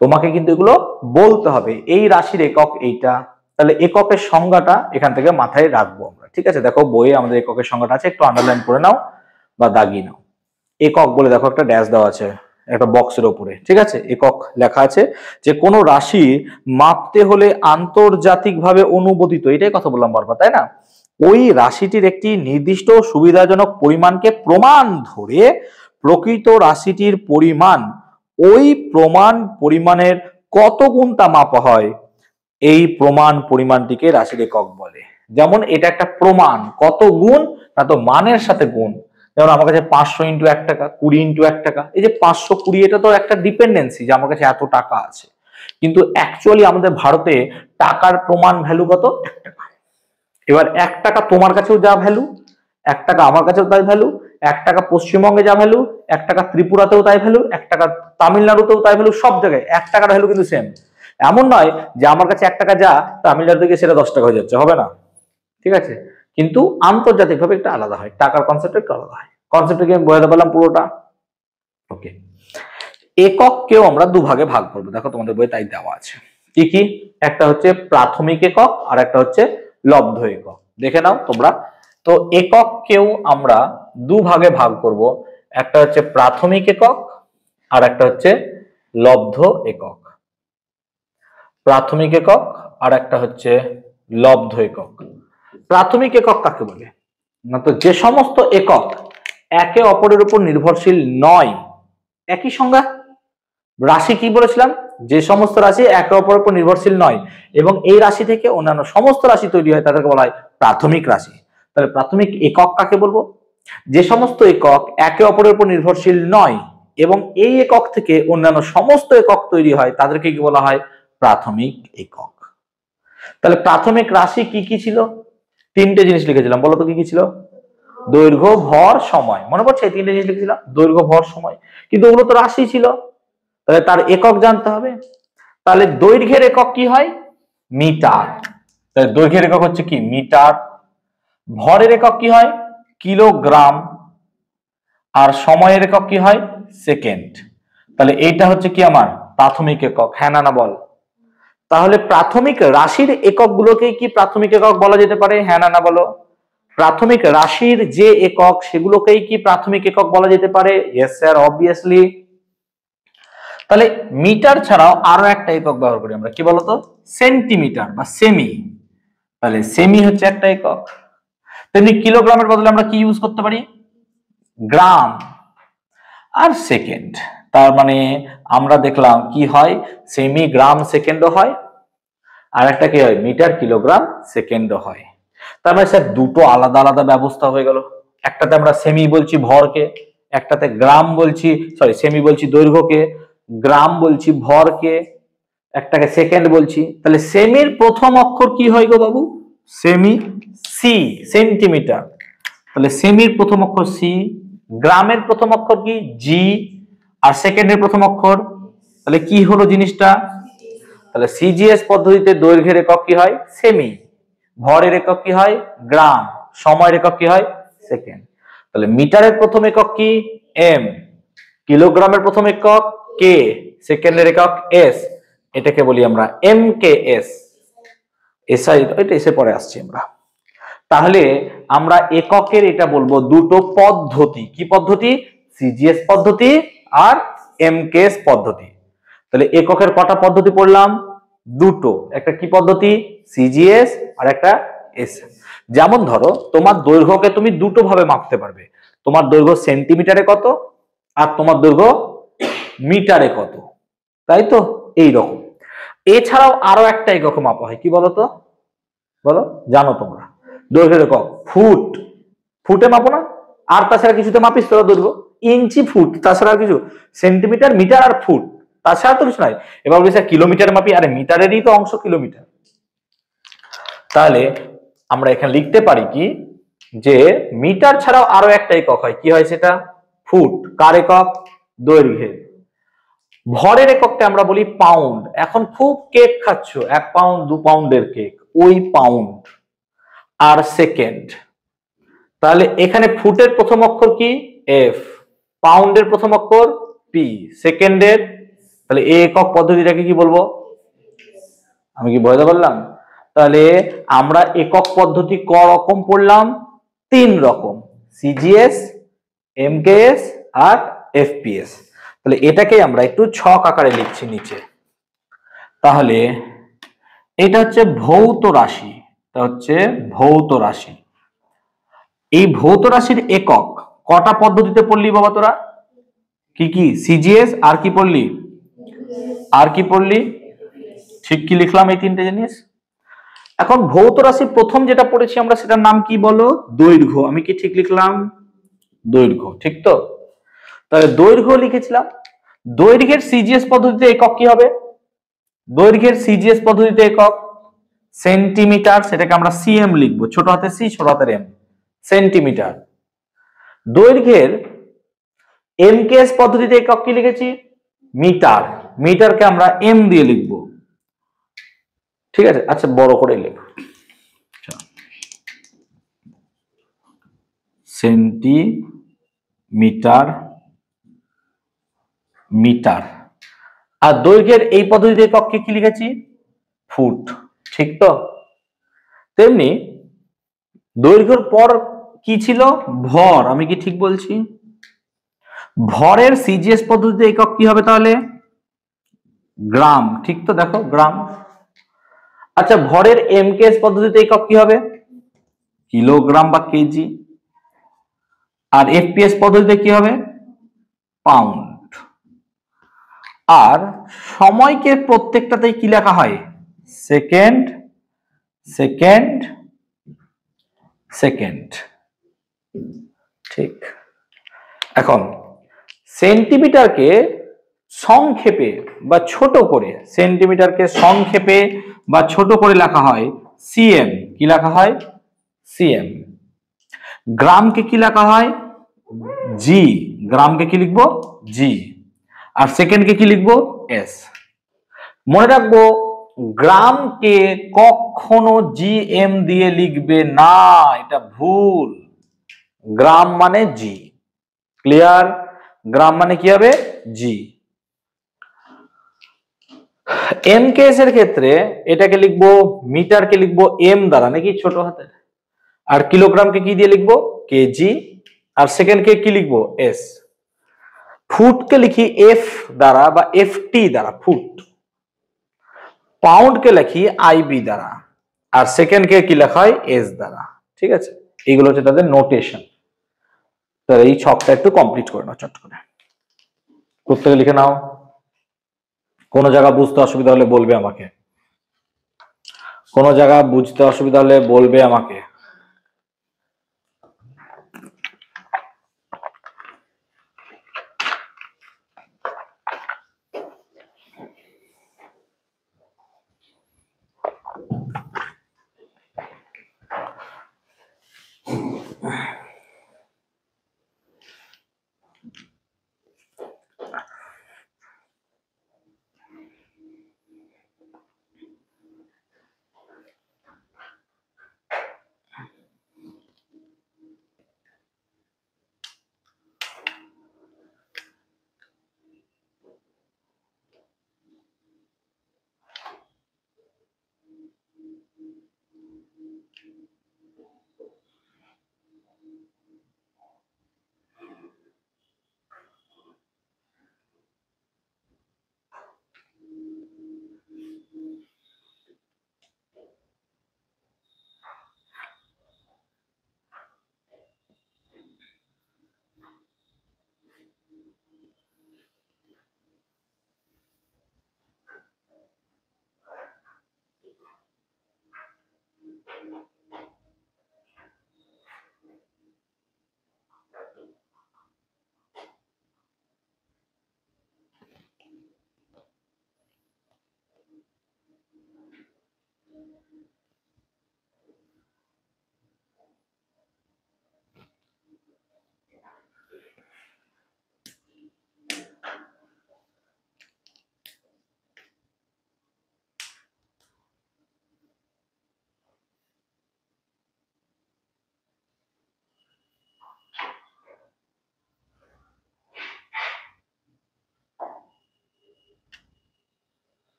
তোমাকে কিন্তু এগুলো বলতে হবে, এই রাশির একক এইটা। তাহলে এককের সংজ্ঞাটা এখান থেকে মাথায় রাখবো আমরা, ঠিক আছে? দেখো বইয়ে আমাদের এককের সংজ্ঞাটা আছে, একটু আন্ডারলাইন করে নাও বা দাগিয়ে নাও। একক বলে দেখো একটা ড্যাশ দেওয়া আছে একটা বক্সের উপরে, ঠিক আছে? একক লেখা আছে যে কোনো রাশি মাপতে হলে আন্তর্জাতিকভাবে অনুমোদিত, এটাই কথা বললাম বারবার, তাই না? ওই রাশিটির একটি নির্দিষ্ট সুবিধাজনক পরিমাণকে প্রমাণ ধরে প্রকৃত রাশিটির পরিমাণ, ওই প্রমাণ পরিমাণের কত গুণ তা মাপা হয়, এই প্রমাণ পরিমাণটিকে রাশির একক বলে। যেমন এটা একটা প্রমাণ, কত গুণ? না তো মানের সাথে গুণ। যেমন আমার কাছে 500 ইন্টু 1 টাকা, 20 ইন্টু 1 টাকা, এই যে 520, এটা তো একটা ডিপেন্ডেন্সি যে আমার কাছে এত টাকা আছে, কিন্তু অ্যাকচুয়ালি আমাদের ভারতে টাকার প্রমাণ ভ্যালু কত? 1 টাকা। এবার 1 টাকা তোমার কাছেও যা ভ্যালু, 1 টাকা আমার কাছেও তাই ভ্যালু, 1 টাকা পশ্চিমবঙ্গে যা ভ্যালু, 1 টাকা ত্রিপুরাতেও তাই ভ্যালু, 1 টাকা তামিলনাড়ুতেও তাই ভ্যালু, সব জায়গায় 1 টাকার ভ্যালু কিন্তু সেম। এমন নয় যে আমার কাছে 1 টাকা যা তামিলনাড়ু থেকে সেটা 10 টাকা হয়ে যাচ্ছে, হবে না, ঠিক আছে। কিন্তু আন্তর্জাতিকভাবে একটা আলাদা হয়, টাকার কনসেপ্ট একটু আলাদা হয়। কনসেপ্টকে আমি বোঝাতে পারলাম পুরোটা? ওকে। একককেও আমরা দুভাগে ভাগ করবো, দেখো তোমাদের বইয়ে তাই দেওয়া আছে। কি কি? একটা হচ্ছে প্রাথমিক একক আর একটা হচ্ছে লব্ধ একক। দেখে নাও তোমরা। তো একককেও আমরা দুভাগে ভাগ করব, একটা হচ্ছে প্রাথমিক একক আর একটা হচ্ছে লব্ধ একক। প্রাথমিক একক আর একটা হচ্ছে লব্ধ একক। প্রাথমিক একক কাকে বলে না, তো যে সমস্ত একক একে অপরের উপর নির্ভরশীল নয়। একই সংজ্ঞা, রাশি কি বলেছিলাম? যে সমস্ত রাশি একে অপরের উপর নির্ভরশীল নয় এবং এই রাশি থেকে অন্যান্য সমস্ত রাশি তৈরি হয় তাদেরকে বলা হয় প্রাথমিক রাশি। তাহলে প্রাথমিক একক কাকে বলবো? যে সমস্ত একক একে অপরের উপর নির্ভরশীল নয় এবং এই একক থেকে অন্যান্য সমস্ত একক তৈরি হয় তাদেরকে কি বলা হয়? প্রাথমিক একক। তাহলে প্রাথমিক রাশি কি কি ছিল? 3টে জিনিস লিখেছিলাম, বলো তো কি কি ছিল? দৈর্ঘ্য, ভর, সময়। মনে পড়ছে? এই 3টে জিনিস লিখেছিলাম, দৈর্ঘ্য, ভর, সময়। কিন্তু ওগুলো তো রাশি ছিল, তাহলে তার একক জানতে হবে। তাহলে দৈর্ঘ্যের একক কি হয়? মিটার। তাহলে দৈর্ঘ্যের একক হচ্ছে কি? মিটার। ভরের একক কি হয়? কিলোগ্রাম। আর সময়ের একক কি হয়? সেকেন্ড। তাহলে এইটা হচ্ছে কি আমার প্রাথমিক একক, হ্যাঁ না বল? তাহলে প্রাথমিক রাশির এককগুলোকে কি প্রাথমিক একক বলা যেতে পারে, হ্যাঁ না বলো? প্রাথমিক রাশির যে একক সেগুলোকেই কি প্রাথমিক একক বলা যেতে পারে? Yes sir, obviously. তাহলে মিটার ছাড়াও আরো একটা একক ব্যবহার করি আমরা, কি বলতো? সেন্টিমিটার বা সেমি। তাহলে সেমি হচ্ছে একটা একক। তেমনি কিলোগ্রামের বদলে আমরা কি ইউজ করতে পারি? গ্রাম। আর সেকেন্ড, তার মানে আমরা দেখলাম কি হয়, সেমি গ্রাম সেকেন্ডও হয়, আর একটা কি হয়, মিটার কিলোগ্রাম সেকেন্ডও হয়। তার মানে স্যার দুটো আলাদা আলাদা ব্যবস্থা হয়ে গেল। একটাতে আমরা সেমি বলছি ভরকে, একটাতে গ্রাম বলছি, সরি সেমি বলছি দৈর্ঘ্যকে, গ্রাম বলছি ভরকে, একটাকে সেকেন্ড বলছি। তাহলে সেমির প্রথম অক্ষর কি হয় গো বাবু? সেমি, সি, সেন্টিমিটার। তাহলে সেমির প্রথম অক্ষর সি, গ্রামের প্রথম অক্ষর কি? জি, আর সেকেন্ডের প্রথম অক্ষর, তাহলে কি হলো জিনিসটা? তাহলে সিজিএস পদ্ধতিতে দৈর্ঘ্যের একক কি হয়? সেমি, ভরের একক কি হয়? গ্রাম, সময়ের একক কি হয়? সেকেন্ড। তাহলে মিটারের প্রথম একক কি? এম, কিলোগ্রামের প্রথম একক কে, সেকেন্ডের একক এস, এটাকে বলি আমরা এম কে এস। এসআই এটা এসে পরে আসছি আমরা। তাহলে আমরা এককের এটা বলবো দুটো পদ্ধতি। কি পদ্ধতি? সিজিএস পদ্ধতি আর এমকেএস পদ্ধতি। তাহলে এককের কটা পদ্ধতি পড়লাম? দুটো। একটা কি পদ্ধতি? সিজিএস, আর একটা এস। যেমন ধরো তোমার দৈর্ঘ্যকে তুমি দুটো ভাবে মাপতে পারবে, তোমার দৈর্ঘ্য সেন্টিমিটারে কত আর তোমার দৈর্ঘ্য মিটারে কত, তাই তো? এই রকম। এছাড়াও আরো একটা একক মাপা হয়, কি বলতো? বলো, জানো তোমরা? দৈর্ঘ্যের একক ফুট। ফুটে মাপো না? আর তাছাড়া কিছুতে মাপিস তোরা দৈর্ঘ্য? ইঞ্চি, ফুট, তাছাড়া কিছু? সেন্টিমিটার, মিটার আর ফুট, তাছাড়া তো কিছু নাই। এবার বলছে কিলোমিটার মাপি, আরে মিটারেরই তো অংশ কিলোমিটার। তাহলে আমরা এখানে লিখতে পারি কি, যে মিটার ছাড়াও আরো একটা একক হয়, কি হয় সেটা? ফুট। কার একক? দৈর্ঘ্যের। ভরের এককটা আমরা বলি পাউন্ড। এখন খুব কেক খাচ্ছ, 1 পাউন্ড 2 পাউন্ডের কেক, ওই পাউন্ড। আর সেকেন্ড, তাহলে এখানে ফুটের প্রথম অক্ষর কি? এফ, পাউন্ডের প্রথম অক্ষর পি, সেকেন্ডের, তাহলে এই একক পদ্ধতিটাকে কি বলবো? আমি কি বোঝাতে পারলাম? তাহলে আমরা একক পদ্ধতি ক রকম পড়লাম? 3 রকম, সিজিএস, এমকেএস আর এফপিএস। তাহলে এটাকে আমরা একটু ছক আকারে লিখছি নিচে। তাহলে এটা হচ্ছে ভৌত রাশি, এটা হচ্ছে ভৌত রাশি। এই ভৌত রাশির একক কটা পদ্ধতিতে পড়লি বাবা তোরা? কি কি? সিজিএস, আর কি পড়লি? আর কি পড়লি? ঠিক কি লিখলাম এই 3টে জিনিস? এখন ভৌত রাশির প্রথম যেটা পড়েছি আমরা সেটার নাম কি বলো? দৈর্ঘ্য। আমি কি ঠিক লিখলাম? দৈর্ঘ্য, ঠিক তো? তাহলে দৈর্ঘ্য লিখেছিলাম। দৈর্ঘ্যের সিজিএস পদ্ধতিতে একক কি হবে? দৈর্ঘ্যের সিজিএস পদ্ধতিতে একক সেন্টিমিটার, সেটাকে আমরা সিএম লিখবো, ছোট হাতের সি ছোট হাতের এম, সেন্টিমিটার। দৈর্ঘ্যের এমকেএস পদ্ধতিতে একক কি লিখেছি? মিটার। মিটারকে আমরা এম দিয়ে লিখব, ঠিক আছে? আচ্ছা, বড় করে লিখব, সেন্টিমিটার মিটার। আর দৈর্ঘ্যের এই পদ্ধতিতে এককে কি লিখেছি? ফুট, ঠিক তো? তেমনি দৈর্ঘ্যের পর কি ছিল? ভর। আমি কি ঠিক বলছি? ভরের সিজিএস পদ্ধতিতে একক কি হবে তাহলে? গ্রাম, ঠিক তো? দেখো, গ্রাম। আচ্ছা, ভরের এমকেএস পদ্ধতিতে একক কি হবে? কিলোগ্রাম বা কেজি। আর এফপিএস পদ্ধতিতে কি হবে? পাউন্ড। আর সময়কে প্রত্যেকটাতেই কি লেখা হয়? সেকেন্ড, সেকেন্ড, সেকেন্ড, ঠিক। এখন সেন্টিমিটারকে সংক্ষেপে বা ছোট করে, সেন্টিমিটারকে সংক্ষেপে বা ছোট করে লেখা হয় সিএম। কি লেখা হয়? সিএম। গ্রামকে কি লেখা হয়? জি। গ্রামকে কি লিখবো? জি। আর সেকেন্ডকে কি লিখবো? এস। মনে রাখবো, গ্রামকে কখনো জিএম দিয়ে লিখবে না, এটা ভুল। গ্রাম মানে জি। ক্লিয়ার? গ্রাম মানে কি হবে? জি। এমকেএস এর ক্ষেত্রে এটাকে লিখবো, মিটারকে লিখবো এম দ্বারা, নাকি ছোট হাতে। আর কিলোগ্রামকে কি দিয়ে লিখবো? কেজি। আর সেকেন্ডকে কি লিখবো? এস। ফুটকে লিখি এফ দ্বারা বা এফটি দ্বারা, ফুট। পাউন্ডকে লিখি আইবি দ্বারা। আর সেকেন্ডকে কি লেখা হয়? এস দ্বারা, ঠিক আছে? এইগুলো হচ্ছে তাদের নোটেশন। তাহলে এই ছকটা একটু কমপ্লিট করে নাও চট করে, প্রত্যেকে লিখে নাও। কোনো জায়গা বুঝতে অসুবিধা হলে বলবে আমাকে, কোনো জায়গা বুঝতে অসুবিধা হলে বলবে আমাকে।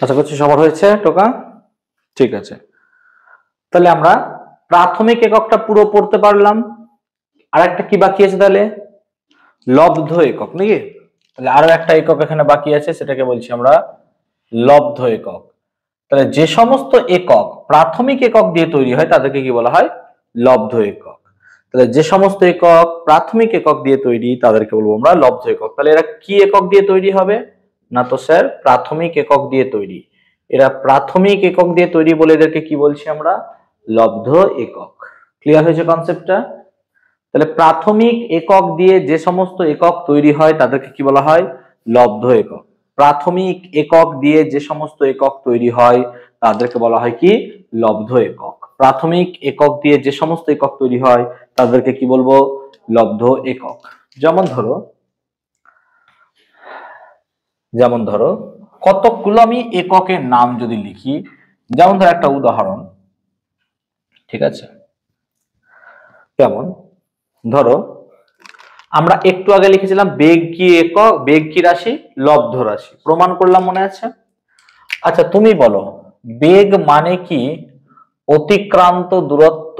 আশা করছি সবার হয়েছে টোকা, ঠিক আছে। তাহলে আমরা প্রাথমিক এককটা পুরো পড়তে পারলাম। আর একটা কি বাকি আছে তাহলে? লব্ধ একক, নাকি? তাহলে আরো একটা একক এখানে বাকি আছে, সেটাকে বলছি আমরা লব্ধ একক। তাহলে যে সমস্ত একক প্রাথমিক একক দিয়ে তৈরি হয় তাদেরকে কি বলা হয়? লব্ধ একক। তাহলে যে সমস্ত একক প্রাথমিক একক দিয়ে তৈরি তাদেরকে বলবো আমরা লব্ধ একক। তাহলে এরা কি একক দিয়ে তৈরি হবে? না তো স্যার, প্রাথমিক একক দিয়ে তৈরি। এরা প্রাথমিক একক দিয়ে তৈরি বলে এদেরকে কি বলছি আমরা? লব্ধ একক। ক্লিয়ার হয়েছে কনসেপ্টটা? তাহলে প্রাথমিক একক দিয়ে যে সমস্ত একক তৈরি হয় তাদেরকে কি বলা হয়? লব্ধ একক। প্রাথমিক একক দিয়ে যে সমস্ত একক তৈরি হয় তাদেরকে বলা হয় কি? লব্ধ একক। প্রাথমিক একক দিয়ে যে সমস্ত একক তৈরি হয় তাদেরকে কি বলবো? লব্ধ একক। যেমন ধরো কতকগুলো আমি এককের নাম যদি লিখি, যেমন ধরো একটা উদাহরণ, ঠিক আছে? যেমন ধরো আমরা একটু আগে লিখেছিলাম বেগ কি একক, বেগ কি রাশি? লব্ধ রাশি। প্রমাণ করলাম, মনে আছে? আচ্ছা তুমি বলো, বেগ মানে কি অতিক্রান্ত দূরত্ব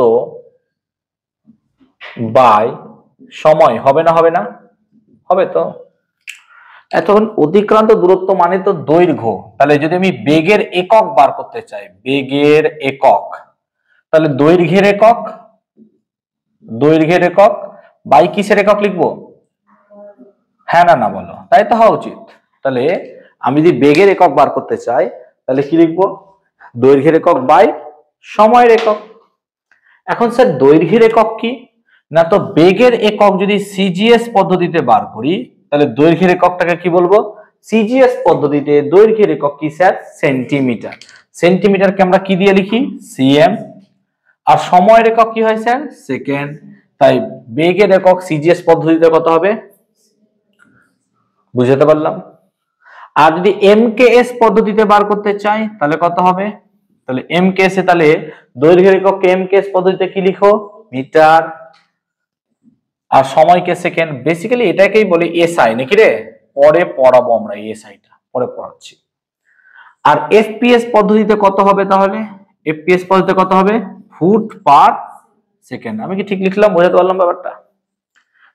বাই সময়, হবে না? হবে না? হবে তো। এখন অতিক্রান্ত দূরত্ব মানে তো দৈর্ঘ্য, তাহলে যদি আমি বেগের একক বার করতে চাই, বেগের একক, তাহলে দৈর্ঘ্যের একক, দৈর্ঘ্যের একক বাই কিসের একক লিখবো? হ্যাঁ না না বলো, তাই তো হওয়া উচিত। তাহলে আমি যদি বেগের একক বার করতে চাই তাহলে কি লিখবো? দৈর্ঘ্যের একক বাই সময়ের একক। এখন স্যার দৈর্ঘ্যের একক কি না, তো বেগের একক যদি সিজিএস পদ্ধতিতে বার করি তাহলে দৈর্ঘ্যের এককটাকে কি বলবো? সিজিএস পদ্ধতিতে দৈর্ঘ্যের একক কি স্যার? সেন্টিমিটার। সেন্টিমিটারকে আমরা কি দিয়ে লিখি? সিএম। আর সময়ের একক কি হয় স্যার? সেকেন্ড। তাই বেগের একক সিজিএস পদ্ধতিতে কত হবে? বুঝতে পারলাম। আর যদি এমকেএস পদ্ধতিতে বার করতে চাই তাহলে কত হবে? তাহলে এমকেএস এ তাহলে দৈর্ঘ্যের এককে এমকেএস পদ্ধতিতে কি লিখো? মিটার। আর সময়কে সেকেন্ড। বেসিক্যালি এটাকেই বলে এসআই, নাকি রে? পরে পড়াবো আমরা এসআইটা, পরে পড়াচ্ছি। আর এফপিএস পদ্ধতিতে কত হবে তাহলে? এফপিএস পদ্ধতিতে কত হবে? Foot per second. আমি কি ঠিক লিখলাম? বোঝাতে পারলাম ব্যাপারটা?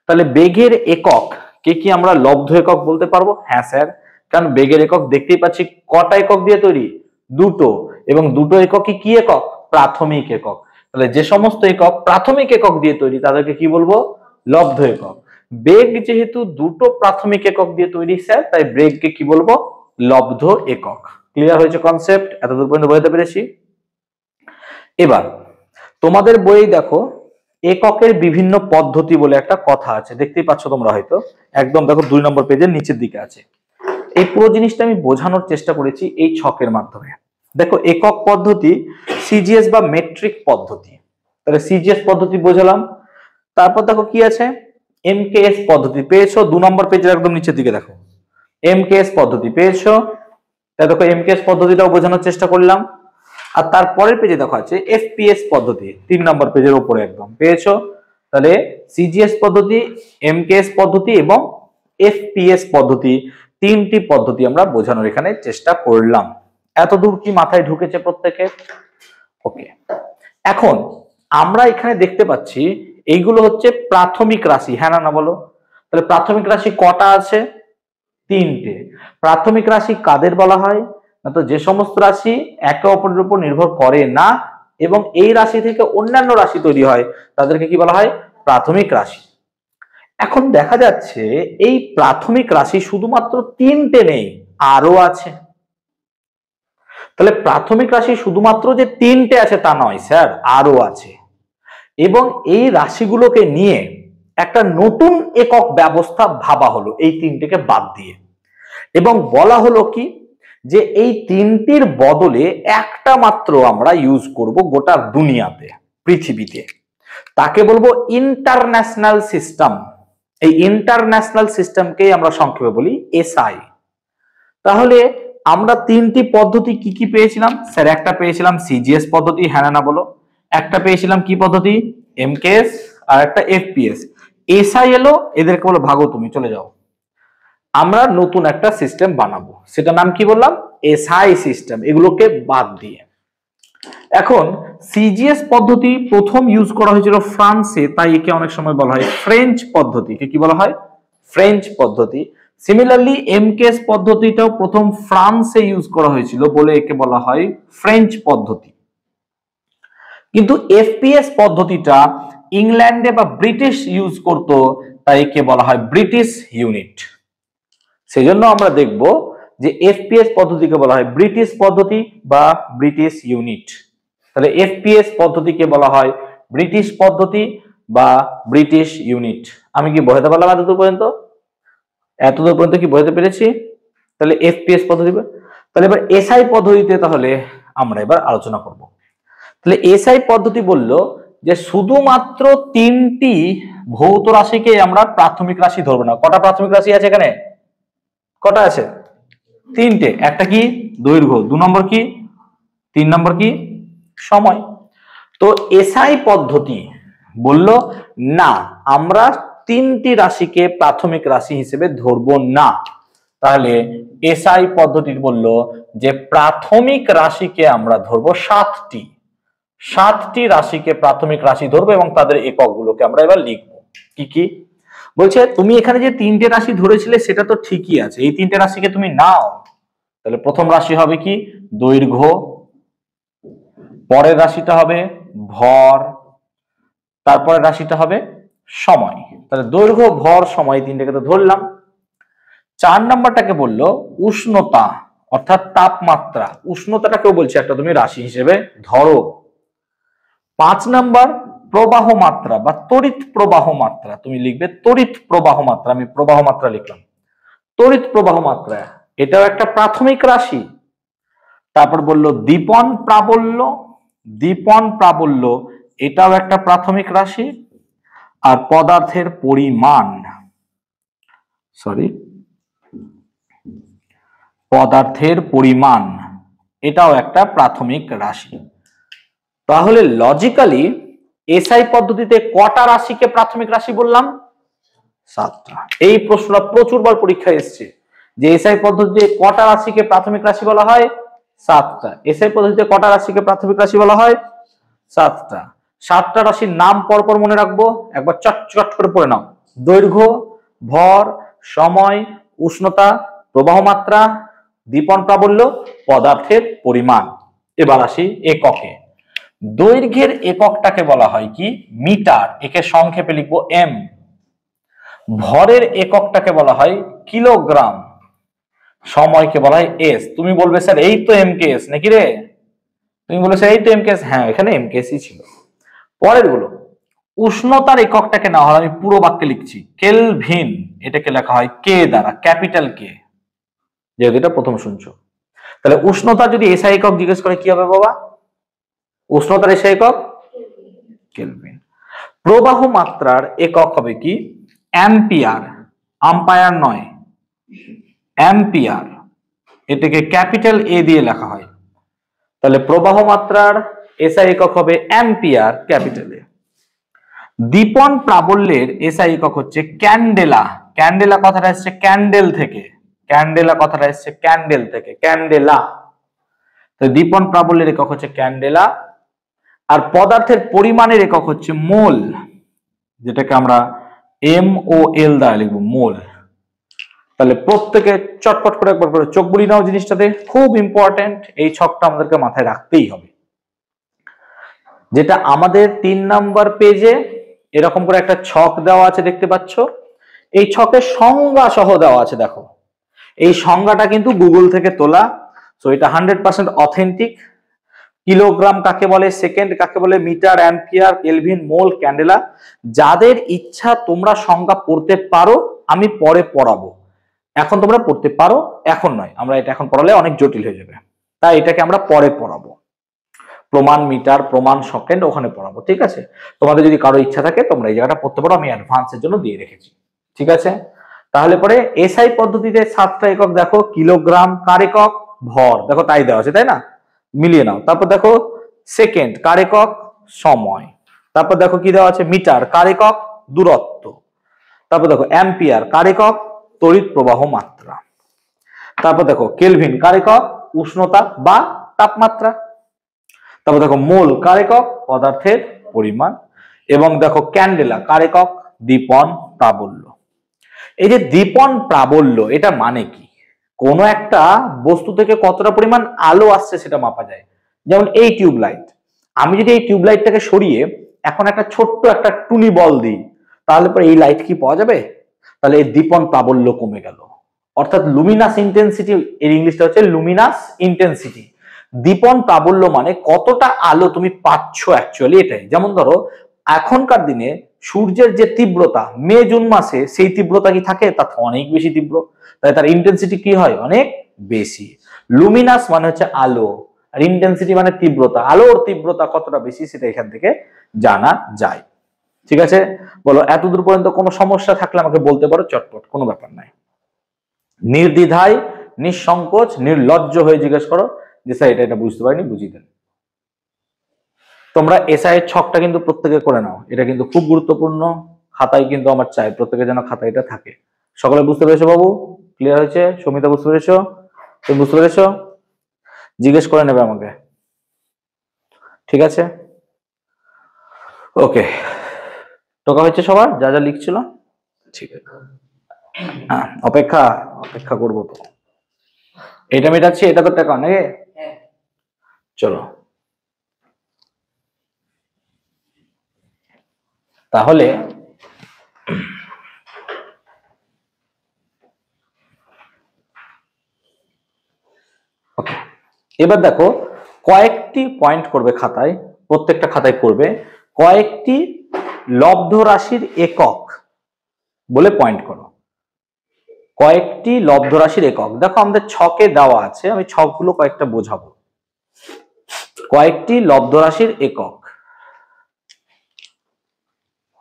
তাহলে বেগের একক কে কি আমরা লব্ধ একক বলতে পারবো? হ্যাঁ স্যার, কারণ বেগের একক দেখতেই পাচ্ছি কটা একক দিয়ে তৈরি? দুটো। এবং দুটো একক কি একক? প্রাথমিক একক। তাহলে যে সমস্ত একক প্রাথমিক একক দিয়ে তৈরি তাদেরকে কি বলবো? লব্ধ একক। বেগ যেহেতু দুটো প্রাথমিক একক দিয়ে তৈরি স্যার, তাই বেগকে কি বলবো? লব্ধ একক। ক্লিয়ার হয়েছে কনসেপ্ট? এতদূর পর্যন্ত বোঝাতে পেরেছি? এবার তোমাদের বইয়ে দেখো এককের বিভিন্ন পদ্ধতি বলে একটা কথা আছে, দেখতেই পাচ্ছ তোমরা হয়তো, একদম দেখো 2 নম্বর পেজের নিচের দিকে আছে। এই পুরো জিনিসটা আমি বোঝানোর চেষ্টা করেছি এই ছকের মাধ্যমে। দেখো একক পদ্ধতি সিজিএস বা মেট্রিক পদ্ধতি, তাহলে সিজিএস পদ্ধতি বোঝালাম। তারপর দেখো কি আছে? এমকেএস পদ্ধতি পেয়েছো 2 নম্বর পেজের একদম নিচের দিকে দেখো, এমকেএস পদ্ধতি পেয়েছো। তাই দেখো এমকেএস পদ্ধতিটাও বোঝানোর চেষ্টা করলাম। আর তারপরের পেজে দেখো আছে এফপিএস পদ্ধতি, 3 নম্বর পেজের উপরে একদম পেয়েছো। তাহলে সিজিএস পদ্ধতি, এমকেএস পদ্ধতি এবং এফপিএস পদ্ধতি, তিনটি পদ্ধতি আমরা বোঝানোর এখানে চেষ্টা করলাম। এতদূর কি মাথায় ঢুকেছে প্রত্যেকে? ওকে। এখন আমরা এখানে দেখতে পাচ্ছি এইগুলো হচ্ছে প্রাথমিক রাশি, হ্যাঁ না না বলো? তাহলে প্রাথমিক রাশি কটা আছে? 3টে। প্রাথমিক রাশি কাদের বলা হয় না, তো যে সমস্ত রাশি একে অপরের উপর নির্ভর করে না এবং এই রাশি থেকে অন্যান্য রাশি তৈরি হয় তাদেরকে কি বলা হয়? প্রাথমিক রাশি। এখন দেখা যাচ্ছে এই প্রাথমিক রাশি শুধুমাত্র 3টে নেই, আরো আছে। তাহলে প্রাথমিক রাশি শুধুমাত্র যে 3টে আছে তা নয় স্যার, আরো আছে। এবং এই রাশিগুলোকে নিয়ে একটা নতুন একক ব্যবস্থা ভাবা হলো এই 3টেকে বাদ দিয়ে, এবং বলা হলো কি যে এই 3টির বদলে একটা মাত্র আমরা ইউজ করব গোটা দুনিয়াতে, পৃথিবীতে। তাকে বলবো ইন্টারন্যাশনাল সিস্টেম। এই ইন্টারন্যাশনাল সিস্টেমকেই আমরা সংক্ষেপে বলি এসআই। তাহলে আমরা 3টি পদ্ধতি কি কি পেয়েছিলাম স্যার? একটা পেয়েছিলাম সিজিএস পদ্ধতি, হ্যাঁ না বলো? একটা পেয়েছিলাম কি পদ্ধতি? এমকেএস। আর একটা এফপিএস। এসআই এলো, এদেরকে বলো ভাগো তুমি, চলে যাও। আমরা নতুন একটা সিস্টেম বানাবো, সেটা নাম কি বললাম? এসআই সিস্টেম, এগুলোকে বাদ দিয়ে। এখন সিজিএস পদ্ধতি প্রথম ইউজ করা হয়েছিল ফ্রান্সে, তাই একে অনেক সময় বলা হয় ফ্রেঞ্চ পদ্ধতি। কি বলা হয়? ফ্রেঞ্চ পদ্ধতি। সিমিলারলি এমকেএস পদ্ধতিটাও প্রথম ফ্রান্সে ইউজ করা হয়েছিল বলে একে বলা হয় ফ্রেঞ্চ পদ্ধতি। কিন্তু এফপিএস পদ্ধতিটা ইংল্যান্ডে বা ব্রিটিশ ইউজ করত, তাই একে বলা হয় ব্রিটিশ ইউনিট। সেজন্য আমরা দেখব যে এফপিএস পদ্ধতিকে বলা হয় ব্রিটিশ পদ্ধতি বা ব্রিটিশ ইউনিট। তাহলে এফপিএস পদ্ধতিকে বলা হয় ব্রিটিশ পদ্ধতি, বা ব্রিটিশ ইউনিট। আমি কি বোঝাতে পারলাম এতদূর পর্যন্ত? এতদূর পর্যন্ত কি বোঝাতে পেরেছি? তাহলে এফপিএস পদ্ধতি। তাহলে এবার এসআই পদ্ধতিতে তাহলে আমরা এবার আলোচনা করব। তাহলে এসআই পদ্ধতি বলল যে শুধুমাত্র 3টি ভৌত রাশিকে আমরা প্রাথমিক রাশি ধরবো না। কটা প্রাথমিক রাশি আছে এখানে? কটা আছে? 3টে। একটা কি? দৈর্ঘ্য। 2 নম্বর কি? 3 নম্বর কি? সময়। তো এসআই পদ্ধতি বলল না, আমরা 3টি রাশিকে প্রাথমিক রাশি হিসেবে ধরবো না। তাহলে এসআই পদ্ধতি বলল যে প্রাথমিক রাশিকে আমরা ধরবো 7টি। 7টি রাশিকে প্রাথমিক রাশি ধরবো এবং তাদের এককগুলোকে আমরা এবার লিখবো। কি কি বলছে? তুমি এখানে যে 3টে রাশি ধরেছিলে সেটা তো ঠিকই আছে, এই 3টে রাশিকে তুমি নাও। তাহলে প্রথম রাশি হবে কি? দৈর্ঘ্য। পরের রাশিটা হবে ভর। তারপরে রাশিটা হবে সময়। তাহলে দৈর্ঘ্য, ভর, সময় 3টাকে তো ধরলাম। 4 নাম্বারটাকে বললো উষ্ণতা অর্থাৎ তাপমাত্রা। উষ্ণতাটাকেও বলছে একটা তুমি রাশি হিসেবে ধরো। 5 নাম্বার প্রবাহ মাত্রা বা তড়িৎ প্রবাহ মাত্রা। তুমি লিখবে তড়িৎ প্রবাহ মাত্রা। আমি প্রবাহ মাত্রা লিখলাম। তড়িৎ প্রবাহ মাত্রা এটাও একটা প্রাথমিক রাশি। তারপর বললো দীপন প্রাবল্য। দীপন প্রাবল্য এটাও একটা প্রাথমিক রাশি। আর পদার্থের পরিমাণ, পদার্থের পরিমাণ এটাও একটা প্রাথমিক রাশি। তাহলে লজিক্যালি এসআই পদ্ধতিতে কটা রাশিকে প্রাথমিক রাশি বললাম? 7টা। এই প্রশ্নটা প্রচুরবার পরীক্ষায় এসেছে যে এসআই পদ্ধতিতে কটা রাশিকে প্রাথমিক রাশি বলা হয়? 7টা। এসআই পদ্ধতিতে কটা রাশিকে প্রাথমিক রাশি বলা হয়? 7টা। 7টা রাশির নাম পরপর মনে রাখবো, একবার চট করে পড়ে নাও। দৈর্ঘ্য, ভর, সময়, উষ্ণতা, প্রবাহ মাত্রা, দীপন প্রাবল্য, পদার্থের পরিমাণ। এবার আসি এককে। দৈর্ঘ্যের এককটাকে বলা হয় কি? মিটার। একে সংক্ষেপে লিখবো এম। ভরের এককটাকে বলা হয় কিলোগ্রাম। সময়কে বলা হয় এস। তুমি বলবে স্যার এই তো এমকেএস নাকি রে? তুমি বলবে স্যার এই তো এমকেএস। হ্যাঁ, এখানে এমকেএসই ছিল। পরের গুলো উষ্ণতার এককটাকে না হয় আমি পুরো বাক্যে লিখছি কেলভিন। এটাকে লেখা হয় কে দ্বারা, ক্যাপিটাল কে, যেহেতু এটা প্রথম শুনছো। তাহলে উষ্ণতা যদি এসআই একক জিজ্ঞেস করে কি হবে বাবা? উষ্ণতার এসআই একক কেলভিন। প্রবাহ মাত্রার একক হবে কি? অ্যাম্পিয়ার। আম্পায়ার নয়, অ্যাম্পিয়ার। এটাকে ক্যাপিটাল এ দিয়ে লেখা হয়। তাহলে প্রবাহ মাত্রার এসআই একক হবে অ্যাম্পিয়ার, ক্যাপিটাল এ। দীপন প্রাবল্যের এসআই একক হচ্ছে ক্যান্ডেলা। ক্যান্ডেলা কথাটা এসছে ক্যান্ডেল থেকে। ক্যান্ডেলা কথাটা এসছে ক্যান্ডেল থেকে, ক্যান্ডেলা। তো দীপন প্রাবল্যের একক হচ্ছে ক্যান্ডেলা। আর পদার্থের পরিমাণের একক হচ্ছে মোল, যেটাকে আমরা MOL দ্বারা লিখবো, মোল। তাহলে প্রত্যেকে চটপট করে একবার করে চোখ বুলিয়ে নাও জিনিসটাতে, খুব ইম্পর্টেন্ট। এই ছকটা আমাদেরকে মাথায় রাখতেই হবে। যেটা আমাদের 3 নাম্বার পেজে এরকম করে একটা ছক দেওয়া আছে দেখতে পাচ্ছ। এই ছকের সংজ্ঞা সহ দেওয়া আছে, দেখো। এই সংজ্ঞাটা কিন্তু গুগল থেকে তোলা, সো এটা 100% অথেন্টিক। কিলোগ্রাম কাকে বলে, সেকেন্ড কাকে বলে, মিটার, অ্যাম্পিয়ার, কেলভিন, মোল, ক্যান্ডেলা। যাদের ইচ্ছা তোমরা সংজ্ঞা পড়তে পারো, আমি পরে পড়াবো। এখন তোমরা পড়তে পারো, এখন নয়। আমরা এটা এখন পড়ালে অনেক জটিল হয়ে যাবে, তাই এটাকে আমরা পরে পড়াবো। প্রমাণ মিটার, প্রমাণ সেকেন্ড ওখানে পড়াবো, ঠিক আছে? তোমাদের যদি কারো ইচ্ছা থাকে তোমরা এই জায়গাটা পড়তে পারো, আমি অ্যাডভান্সের জন্য দিয়ে রেখেছি, ঠিক আছে? তাহলে পরে এসআই পদ্ধতিতে 7টা একক দেখো। কিলোগ্রাম কার একক? ভর। দেখো তাই দেওয়া আছে, তাই না? মিলিয়ে নাও। তারপর দেখো সেকেন্ড কার একক? সময়। তারপর দেখো কি দেওয়া আছে? মিটার কার একক? দূরত্ব। তারপর দেখো অ্যাম্পিয়ার কার একক? তড়িৎ প্রবাহ মাত্রা। তারপর দেখো কেলভিন কার একক? উষ্ণতা বা তাপমাত্রা। তারপর দেখো মোল কার একক? পদার্থের পরিমাণ। এবং দেখো ক্যান্ডেলা কার একক? দীপন প্রাবল্য। এই যে দীপন প্রাবল্য, এটা মানে কি? কোন একটা বস্তু থেকে কতটা পরিমাণ আলো আসছে সেটা মাপা যায়। যেমন এই টিউব লাইট, আমি যদি এই টিউব লাইটটাকে সরিয়ে এখন একটা ছোট্ট একটা টুনি বল দিই, তাহলে পরে এই লাইট কি পাওয়া যাবে? তাহলে এই দীপন প্রাবল্য কমে গেল। অর্থাৎ লুমিনাস ইন্টেন্সিটি, এর ইংলিশটা হচ্ছে লুমিনাস ইন্টেন্সিটি। দীপন প্রাবল্য মানে কতটা আলো তুমি পাচ্ছ অ্যাকচুয়ালি, এটাই। যেমন ধরো এখনকার দিনে সূর্যের যে তীব্রতা মে জুন মাসে সেই তীব্রতা কি থাকে, তার অনেক বেশি তীব্র, তাই তার ইন্টেন্সিটি কি হয়, অনেক বেশি। লুমিনাস মানে হচ্ছে আলো, আর ইন্টেন্সিটি মানে তীব্রতা, আলোর তীব্রতা কতটা বেশি সেটা এখান থেকে জানা যায়। ঠিক আছে, বলো এতদূর পর্যন্ত কোনো সমস্যা থাকলে আমাকে বলতে পারো চটপট, কোনো ব্যাপার নাই। নির্দ্বিধায় নিঃসংকোচ নির্লজ্জ হয়ে জিজ্ঞেস করো যে স্যার এটা বুঝতে পারিনি, বুঝিয়ে দেন। তোমরা এসআই এর ছকটা কিন্তু প্রত্যেকে করে নাও, এটা কিন্তু খুব গুরুত্বপূর্ণ। খাতায় কিন্তু আমার চাই প্রত্যেকে যেন খাতায় এটা থাকে। সকলে বুঝতে পেরেছো বাবু? ক্লিয়ার হয়েছে? সমিতা বুঝতে পেরেছো? তুমি বুঝতে পেরেছো? জিজ্ঞেস করে নেবে আমাকে, ঠিক আছে? ওকে, টোকা হয়েছে সবার যা যা লিখছিল? ঠিক আছে, অপেক্ষা অপেক্ষা করবো তো। এটা মেটাচ্ছি, এটা তো টাকা নাকি? চলো তাহলে এবার দেখো কয়েকটি পয়েন্ট করবে খাতায়, প্রত্যেকটা খাতায় করবে কয়েকটি লব্ধ রাশির একক বলে পয়েন্ট করো। কয়েকটি লব্ধ রাশির একক, দেখো আমাদের ছকে দেওয়া আছে, আমি ছকগুলো কয়েকটা বোঝাবো। কয়েকটি লব্ধ রাশির একক,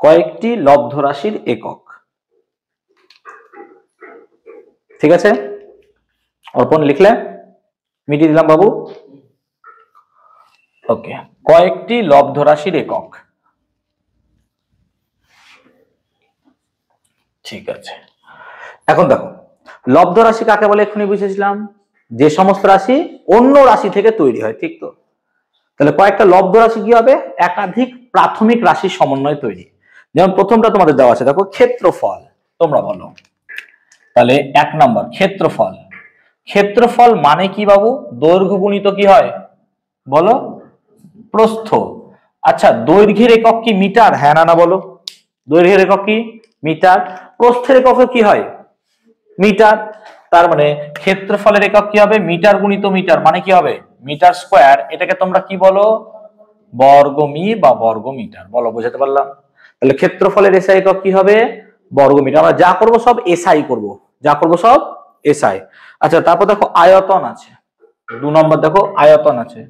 কয়েকটি লব্ধ রাশির একক, ঠিক আছে? অর্পণ লিখলে? মিটিয়ে দিলাম বাবু। ওকে, কয়েকটি লব্ধ রাশির একক, ঠিক আছে। এখন দেখো লব্ধ রাশি কাকে বলে এক্ষুনি বুঝেছিলাম, যে সমস্ত রাশি অন্য রাশি থেকে তৈরি হয়, ঠিক তো? তাহলে কয়েকটা লব্ধ রাশি কি হবে, একাধিক প্রাথমিক রাশির সমন্বয়ে তৈরি। যেমন প্রথমটা তোমাদের দেওয়া আছে দেখো ক্ষেত্রফল, তোমরা বলো। তাহলে 1 নম্বর ক্ষেত্রফল। ক্ষেত্রফল মানে কি বাবু? দৈর্ঘ্য গুণিত কি হয় বলো? প্রস্থ। আচ্ছা দৈর্ঘ্যের একক কি মিটার? হ্যাঁ না না বলো। দৈর্ঘ্যের একক কি মিটার, প্রস্থের একক কি হয় মিটার। তার মানে ক্ষেত্রফলের একক কি হবে মিটার গুণিত মিটার, মানে কি হবে মিটার স্কয়ার। এটাকে তোমরা কি বলো? বর্গমি বা বর্গ মিটার। বলো, বোঝাতে পারলাম? তাহলে ক্ষেত্রফলের এসআই একক কি হবে? বর্গ মিটার। আমরা যা করব সব এসআই করব, যা করব সব এসআই। আচ্ছা তারপর দেখো আয়তন আছে, 2 নম্বর দেখো আয়তন আছে।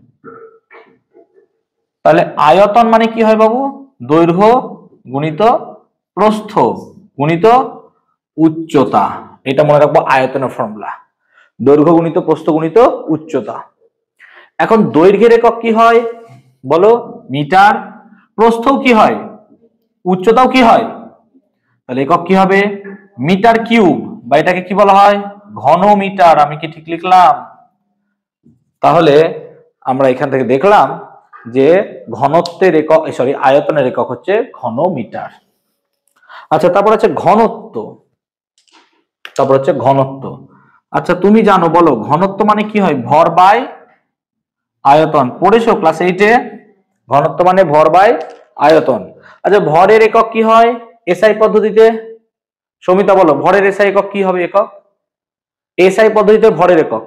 তাহলে আয়তন মানে কি হয় বাবু? দৈর্ঘ্য গুণিত প্রস্থ গুণিত উচ্চতা। এটা মনে রাখবো আয়তনের ফর্মুলা, দৈর্ঘ্য গুণিত প্রস্থ গুণিত উচ্চতা। এখন দৈর্ঘ্যের একক কি হয় বলো? মিটার। প্রস্থও কি হয়? উচ্চতাও কি হয়? তাহলে একক কি হবে? মিটার কিউব, বা এটাকে কি বলা হয়? ঘন মিটার। আমি কি ঠিক লিখলাম? তাহলে আমরা এখান থেকে দেখলাম যে ঘনত্বের একক, সরি আয়তনের একক হচ্ছে ঘন মিটার। আচ্ছা তারপর আছে ঘনত্ব, তারপর হচ্ছে ঘনত্ব। আচ্ছা তুমি জানো বলো ঘনত্ব মানে কি হয়? ভর বাই আয়তন। পড়েছো ক্লাস 8-এ? ঘনত্ব মানে ভর বাই আয়তন। আচ্ছা ভরের একক কি হয় এসআই পদ্ধতিতে? সমিতা বলো ভরের এসআই একক কি হবে? একক এসআই পদ্ধতিতে ভরের একক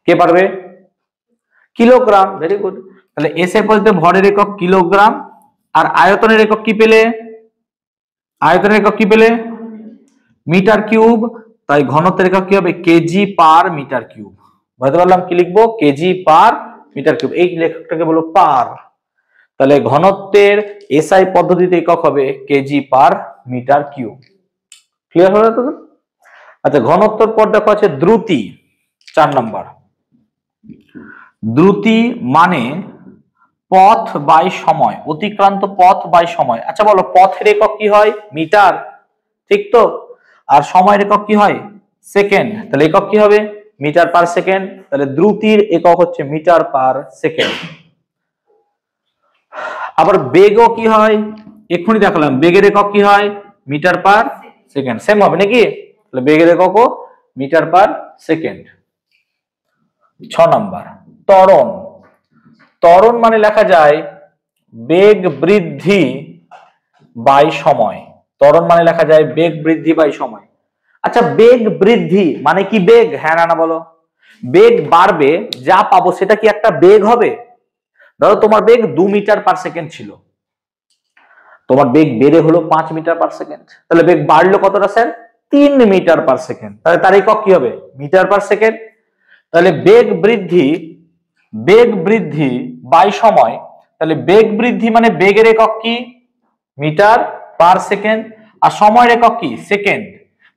কে পারবে? কিলোগ্রাম। Very good. তাহলে এসআই পদ্ধতিতে ভরের একক কিলোগ্রাম। আর আয়তনের একক কি পেলে? আয়তনের একক কি পেলে? Metre cube. তাই ঘনত্বের একক কি হবে? KG per metre cube. বুঝতে পারলাম কি লিখবো? KG per metre cube. এই লেখকটাকে বলো পার। তাহলে ঘনত্বের এসআই পদ্ধতিতে একক হবে KG per metre cube. Clear হলো তো? আচ্ছা ঘনত্বের পর দেখো আছে দ্রুতি, 4 নম্বর। দ্রুতি মানে পথ বাই সময়, অতিক্রান্ত পথ বাই সময়। আচ্ছা বলো পথের একক কি হয়? মিটার, ঠিক তো? আর সময়ের একক কি হয়? সেকেন্ড। তাহলে একক কি হবে? Metre per second. তাহলে দ্রুতির একক হচ্ছে মিটার পার সেকেন্ড। আবার বেগও কি হয়? এক্ষুনি দেখালাম বেগের একক কি হয়? Metre per second. সেম হবে নাকি? তাহলে বেগের এককও মিটার পার সেকেন্ড। 6 নম্বর ত্বরণ। ত্বরণ মানে লেখা যায় বেগ বৃদ্ধি বাই সময়। ত্বরণ মানে লেখা যায় বেগ বৃদ্ধি বাই সময়। আচ্ছা বেগ বৃদ্ধি মানে কি বেগ? হ্যাঁ না না বলো। বেগ বাড়বে, যা পাবো সেটা কি একটা বেগ হবে? ধরো তোমার বেগ 2 মিটার পার সেকেন্ড ছিল, তোমার বেগ বেড়ে হলো 5 মিটার পার সেকেন্ড, তাহলে বেগ বাড়লো কতটা স্যার? 3 মিটার পার সেকেন্ড, তাহলে তার একক কি হবে? Metre per second. তাহলে বেগ বৃদ্ধি বাই সময়, তাহলে বেগ বৃদ্ধি মানে বেগের একক কি? মিটার পার সেকেন্ড, আর সময়ের একক কি? সেকেন্ড।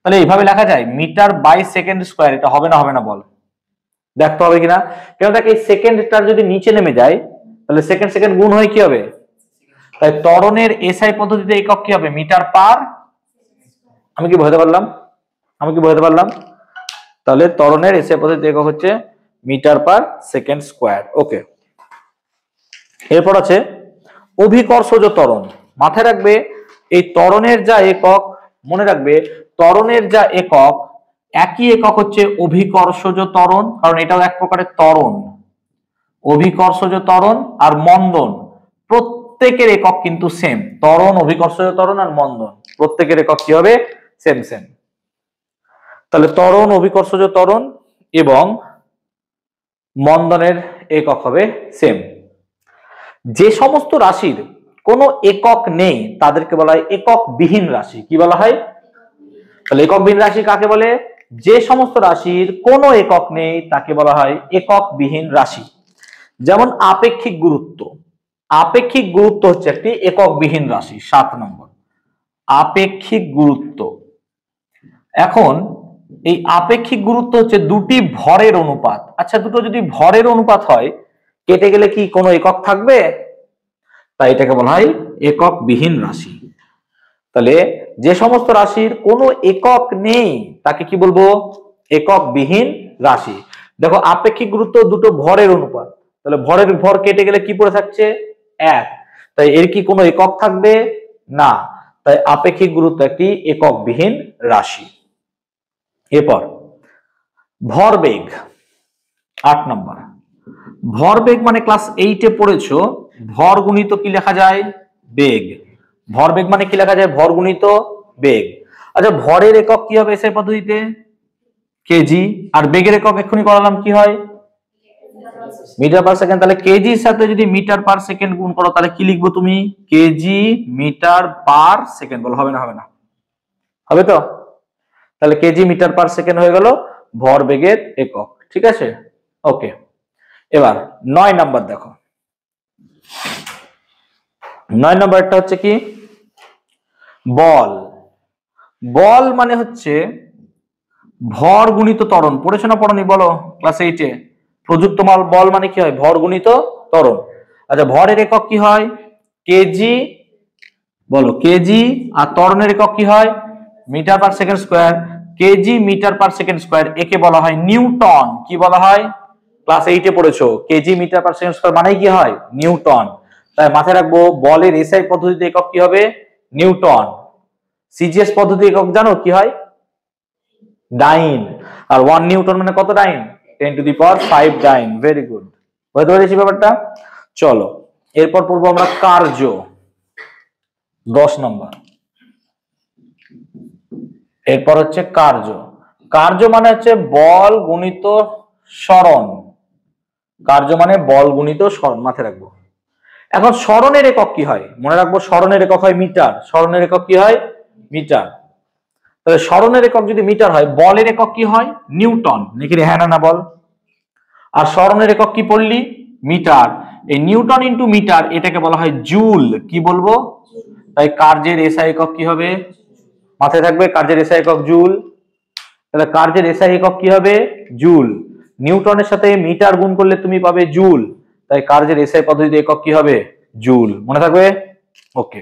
তাহলে এইভাবে লেখা যায় মিটার বাই সেকেন্ড স্কোয়ার। এটা হবে না? হবে না বল, দেখতে হবে কিনা। কেন দেখ, এই সেকেন্ডটা যদি নিচে নেমে যায় তাহলে সেকেন্ড সেকেন্ড গুণ হয়ে কি হবে? তাই ত্বরণের এসআই পদ্ধতিতে একক কি হবে? Metre per. আমি কি বোঝাতে পারলাম? তাহলে ত্বরণের এসআই পদ্ধতিতে একক হচ্ছে মিটার পার সেকেন্ড স্কোয়ার। ওকে, এরপর আছে অভিকর্ষজ ত্বরণ। মাথায় রাখবে এই ত্বরণের যা একক, মনে রাখবে ত্বরণের যা একক, একই একক হচ্ছে অভিকর্ষজ ত্বরণ, কারণ এটাও এক প্রকারের ত্বরণ। অভিকর্ষজ ত্বরণ আর মন্দন প্রত্যেকের একক কিন্তু সেম। ত্বরণ, অভিকর্ষজ ত্বরণ আর মন্দন প্রত্যেকের একক কি হবে? Same same. তাহলে ত্বরণ, অভিকর্ষজ ত্বরণ এবং মন্দনের একক হবে সেম। যে সমস্ত রাশির কোনো একক নেই তাদেরকে বলা হয় একক বিহীন রাশি। কি বলা হয়? তাহলে একক বিহীন রাশি কাকে বলে? যে সমস্ত রাশির কোনো একক নেই তাকে বলা হয় একক বিহীন রাশি। যেমন আপেক্ষিক গুরুত্ব। আপেক্ষিক গুরুত্ব হচ্ছে একটি একক বিহীন রাশি। 7 নম্বর আপেক্ষিক গুরুত্ব। এখন এই আপেক্ষিক গুরুত্ব হচ্ছে দুটি ভরের অনুপাত। আচ্ছা, দুটো যদি ভরের অনুপাত হয়, কেটে গেলে কি কোনো একক থাকবে? তাই এটাকে বলা হয় একক বিহীন রাশি। তাহলে যে সমস্ত রাশির কোনো একক নেই তাকে কি বলবো? একক বিহীন রাশি। দেখো আপেক্ষিক গুরুত্ব দুটো ভরের অনুপাত, তাহলে ভরের ভর কেটে গেলে কি পড়ে থাকছে? 1। তাই এর কি কোনো একক থাকবে? না। তাই আপেক্ষিক গুরুত্ব একটি একক বিহীন রাশি। এরপর ভরবেগ। 8 নম্বর ভরবেগ মানে ক্লাস 8-এ পড়েছো, ভর গুণিত কি লেখা যায়? বেগ। ভরবেগ মানে কি লেখা যায়? ভর গুণিত বেগ। আচ্ছা, ভরের একক কি হবে এসআই পদ্ধতিতে? কেজি। আর বেগের একক এক্ষুনি করালাম, কি হয়? Metre per second. তাহলে কেজির সাথে যদি মিটার পার সেকেন্ড গুণ করো তাহলে কি লিখবো তুমি? KG metre per second. বলো হবে না? হবে না? হবে তো? তাহলে কেজি মিটার পার সেকেন্ড হয়ে গেল ভরবেগের একক। ঠিক আছে, ওকে। এবার 9 নাম্বার দেখো। 9 নাম্বারটা হচ্ছে কি? বল। বল মানে হচ্ছে ভর গুণিত ত্বরণ। পড়েছো না পড়নি বলো ক্লাস 8-এ? প্রযুক্ত বল মানে কি হয়? ভর গুণিত ত্বরণ। আচ্ছা, ভরের একক কি হয়? কেজি। বলো কেজি। আর ত্বরণের একক কি হয়? Metre per second square. KG metre per second square, একে বলা হয় নিউটন। কি বলা হয়? ক্লাস 8-এ পড়েছো KG metre per second square মানে কি হয়? নিউটন। তাই মাথায় রাখবো বলের এসআই পদ্ধতিতে একক কি হবে? নিউটন। সিজিএস পদ্ধতি একক জানো কি হয়? ডাইন। আর 1 নিউটন মানে কত ডাইন? 10⁵ ডাইন। ভেরি গুড, বুঝতে পেরেছি ব্যাপারটা। চলো এরপর পড়বো আমরা কার্য। 10 নম্বর। এরপর হচ্ছে কার্য। কার্য মানে হচ্ছে বল গুণিত সরণ। কার্য মানে বল গুণিত সরণ, মাথায় রাখবো। এখন সরণের একক কি হয়? মনে রাখবো সরণের একক হয় মিটার। সরণের একক কি হয়? মিটার। তাহলে সরণের একক যদি মিটার হয়, বলের একক কি হয়? নিউটন। নাকি রে? হ্যাঁ না বল? আর সরণের একক কি পড়লি? মিটার। এই নিউটন ইন্টু মিটার এটাকে বলা হয় জুল। কি বলবো? তাই কার্যের এসআই একক কি হবে? মাথায় থাকবে কার্যের এসআই একক জুল। তাহলে কার্যের এসআই একক কি হবে? জুল। নিউটনের সাথে মিটার গুণ করলে তুমি পাবে জুল। তাই কার্যের এসআই পদ্ধতিতে একক কি হবে? জুল। মনে থাকবে? ওকে।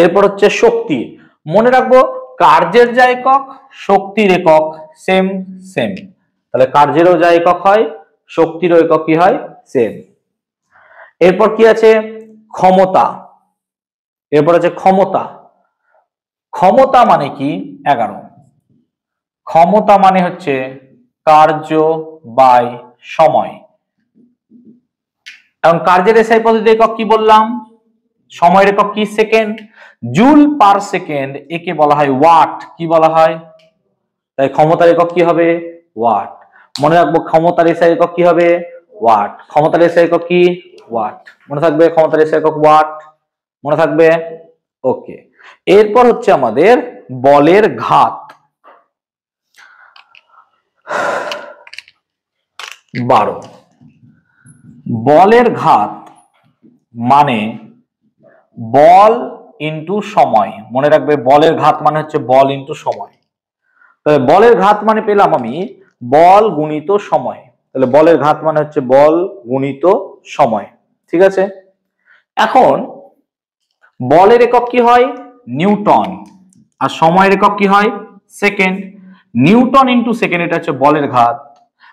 এরপর হচ্ছে শক্তি। মনে রাখবো কার্যের যা একক, শক্তির একক সেম সেম। তাহলে কার্যেরও যা একক হয়, শক্তিরও একক কি হয়? সেম। এরপর কি আছে? ক্ষমতা। এরপর আছে ক্ষমতা। ক্ষমতা মানে কি? 11। ক্ষমতা মানে হচ্ছে কার্য বাই সময়। এবং কার্যের এসআই পদ্ধতি একক কি বললাম? সময়ের একক কি? সেকেন্ড। জুল পার সেকেন্ড একে বলা হয় ওয়াট। কি বলা হয়? তাই ক্ষমতার একক কি হবে? ওয়াট। মনে রাখবো ক্ষমতার এসআই একক কি হবে? ওয়াট। ক্ষমতার এসআই একক কি? ওয়াট। মনে থাকবে ক্ষমতার এসআই একক ওয়াট। মনে থাকবে? ওকে, এরপর হচ্ছে আমাদের বলের ঘাত। 12 বলের ঘাত মানে বল ইনটু সময়। মনে রাখবে, বলের ঘাত মানে হচ্ছে বল ইনটু সময়। তাহলে বলের ঘাত মানে পেলাম আমি বল গুণিত সময়। তাহলে বলের ঘাত মানে হচ্ছে বল গুণিত সময়। ঠিক আছে, এখন বলের একক কি হয়? নিউটন। আর সময়ের একক কি হয়? সেকেন্ড। নিউটন ইনটু সেকেন্ড, এটা হচ্ছে বলের ঘাত।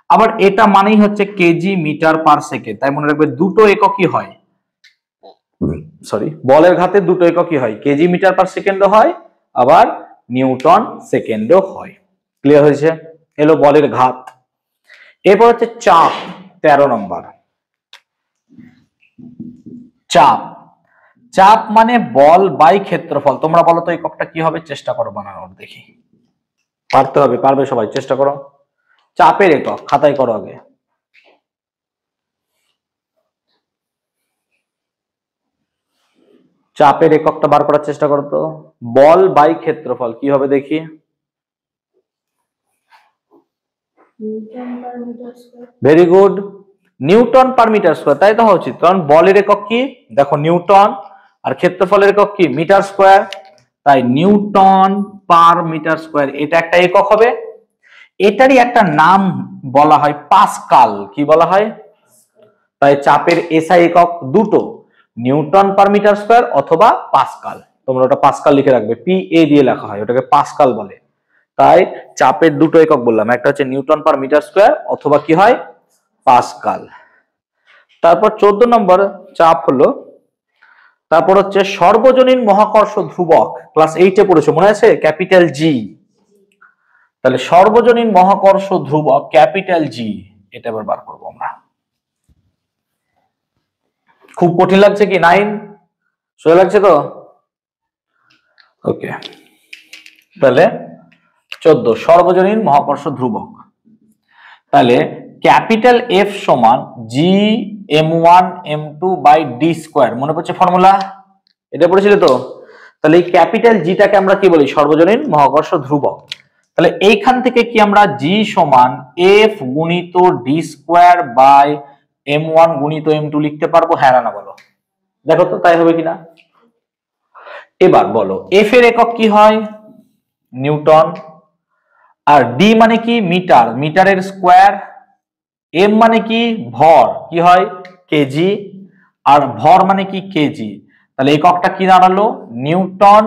আবার এটা মানেই হচ্ছে কেজি মিটার পার সেকেন্ড। তাই মনে রাখবে দুটো এককই হয়, বলের ঘাতে দুটো এককই হয়, কেজি মিটার পার সেকেন্ডও হয়, আবার নিউটন সেকেন্ডও হয়। ক্লিয়ার হয়েছে? এলো বলের ঘাত। এরপর হচ্ছে চাপ, 13 নম্বর। চাপ, চাপ মানে বল বাই ক্ষেত্রফল। তোমরা বলো তো এককটা কি হবে? চেষ্টা করো বানানোর, দেখি। পারতে হবে, পারবে সবাই, চেষ্টা করো। চাপের একক খাতায় করো আগে। চাপের এককটা বার করার চেষ্টা করো তো। বল বাই ক্ষেত্রফল কি হবে দেখি? Very good, newton per metre square. তাই তো হওয়া উচিত, কারণ বলের একক কি দেখো নিউটন, আর ক্ষেত্রফলের একক কি মিটার স্কয়ার। তাই নিউটন পার মিটার স্কয়ার এটা একটা একক হবে। এটারই একটা নাম বলা হয় পাস্কাল। কি বলা হয়? তাই চাপের এসআই একক দুটো, নিউটন পার মিটার স্কয়ার অথবা পাস্কাল। তোমরা ওটা পাস্কাল লিখে রাখবে, পি এ দিয়ে লেখা হয়, ওটাকে পাস্কাল বলে। তাই চাপের দুটো একক বললাম, একটা হচ্ছে নিউটন পার মিটার স্কয়ার অথবা কি হয়? পাস্কাল। তারপর 14 নম্বর চাপ হলো, তারপর হচ্ছে সর্বজনীন মহাকর্ষ ধ্রুবক। ক্লাস 8-এ পড়েছো, মনে আছে? ক্যাপিটাল জি। তাহলে সর্বজনীন মহাকর্ষ ধ্রুবক ক্যাপিটাল জি, এটা এবার বার করবো আমরা। খুব কঠিন লাগছে কি? 9 সোজা লাগছে তো? ওকে, তাহলে 14 সর্বজনীন মহাকর্ষ ধ্রুবক। তাহলে ক্যাপিটাল এফ সমান জি m1 m2 by D square. মনে পড়ছে ফর্মুলা? এটা পড়েছিলে তো? তাহলে এই ক্যাপিটাল জিটাকে আমরা কি বলি? সর্বজনীন মহাকর্ষ ধ্রুবক। তাহলে এইখান থেকে কি আমরা জি সমান এফ গুণিত ডি স্কয়ার বাই m1 গুণিত m2 লিখতে পারবো? হ্যাঁ না বলো, দেখো তো তাই হবে কিনা। এবার বলো এফ এর একক কি হয়? নিউটন। আর ডি মানে কি? মিটার, মিটারের স্কয়ার। এম মানে কি? ভর, কি হয়? কেজি। আর ভর মানে কি? কেজি। তাহলে এককটা কি দাঁড়ালো? Newton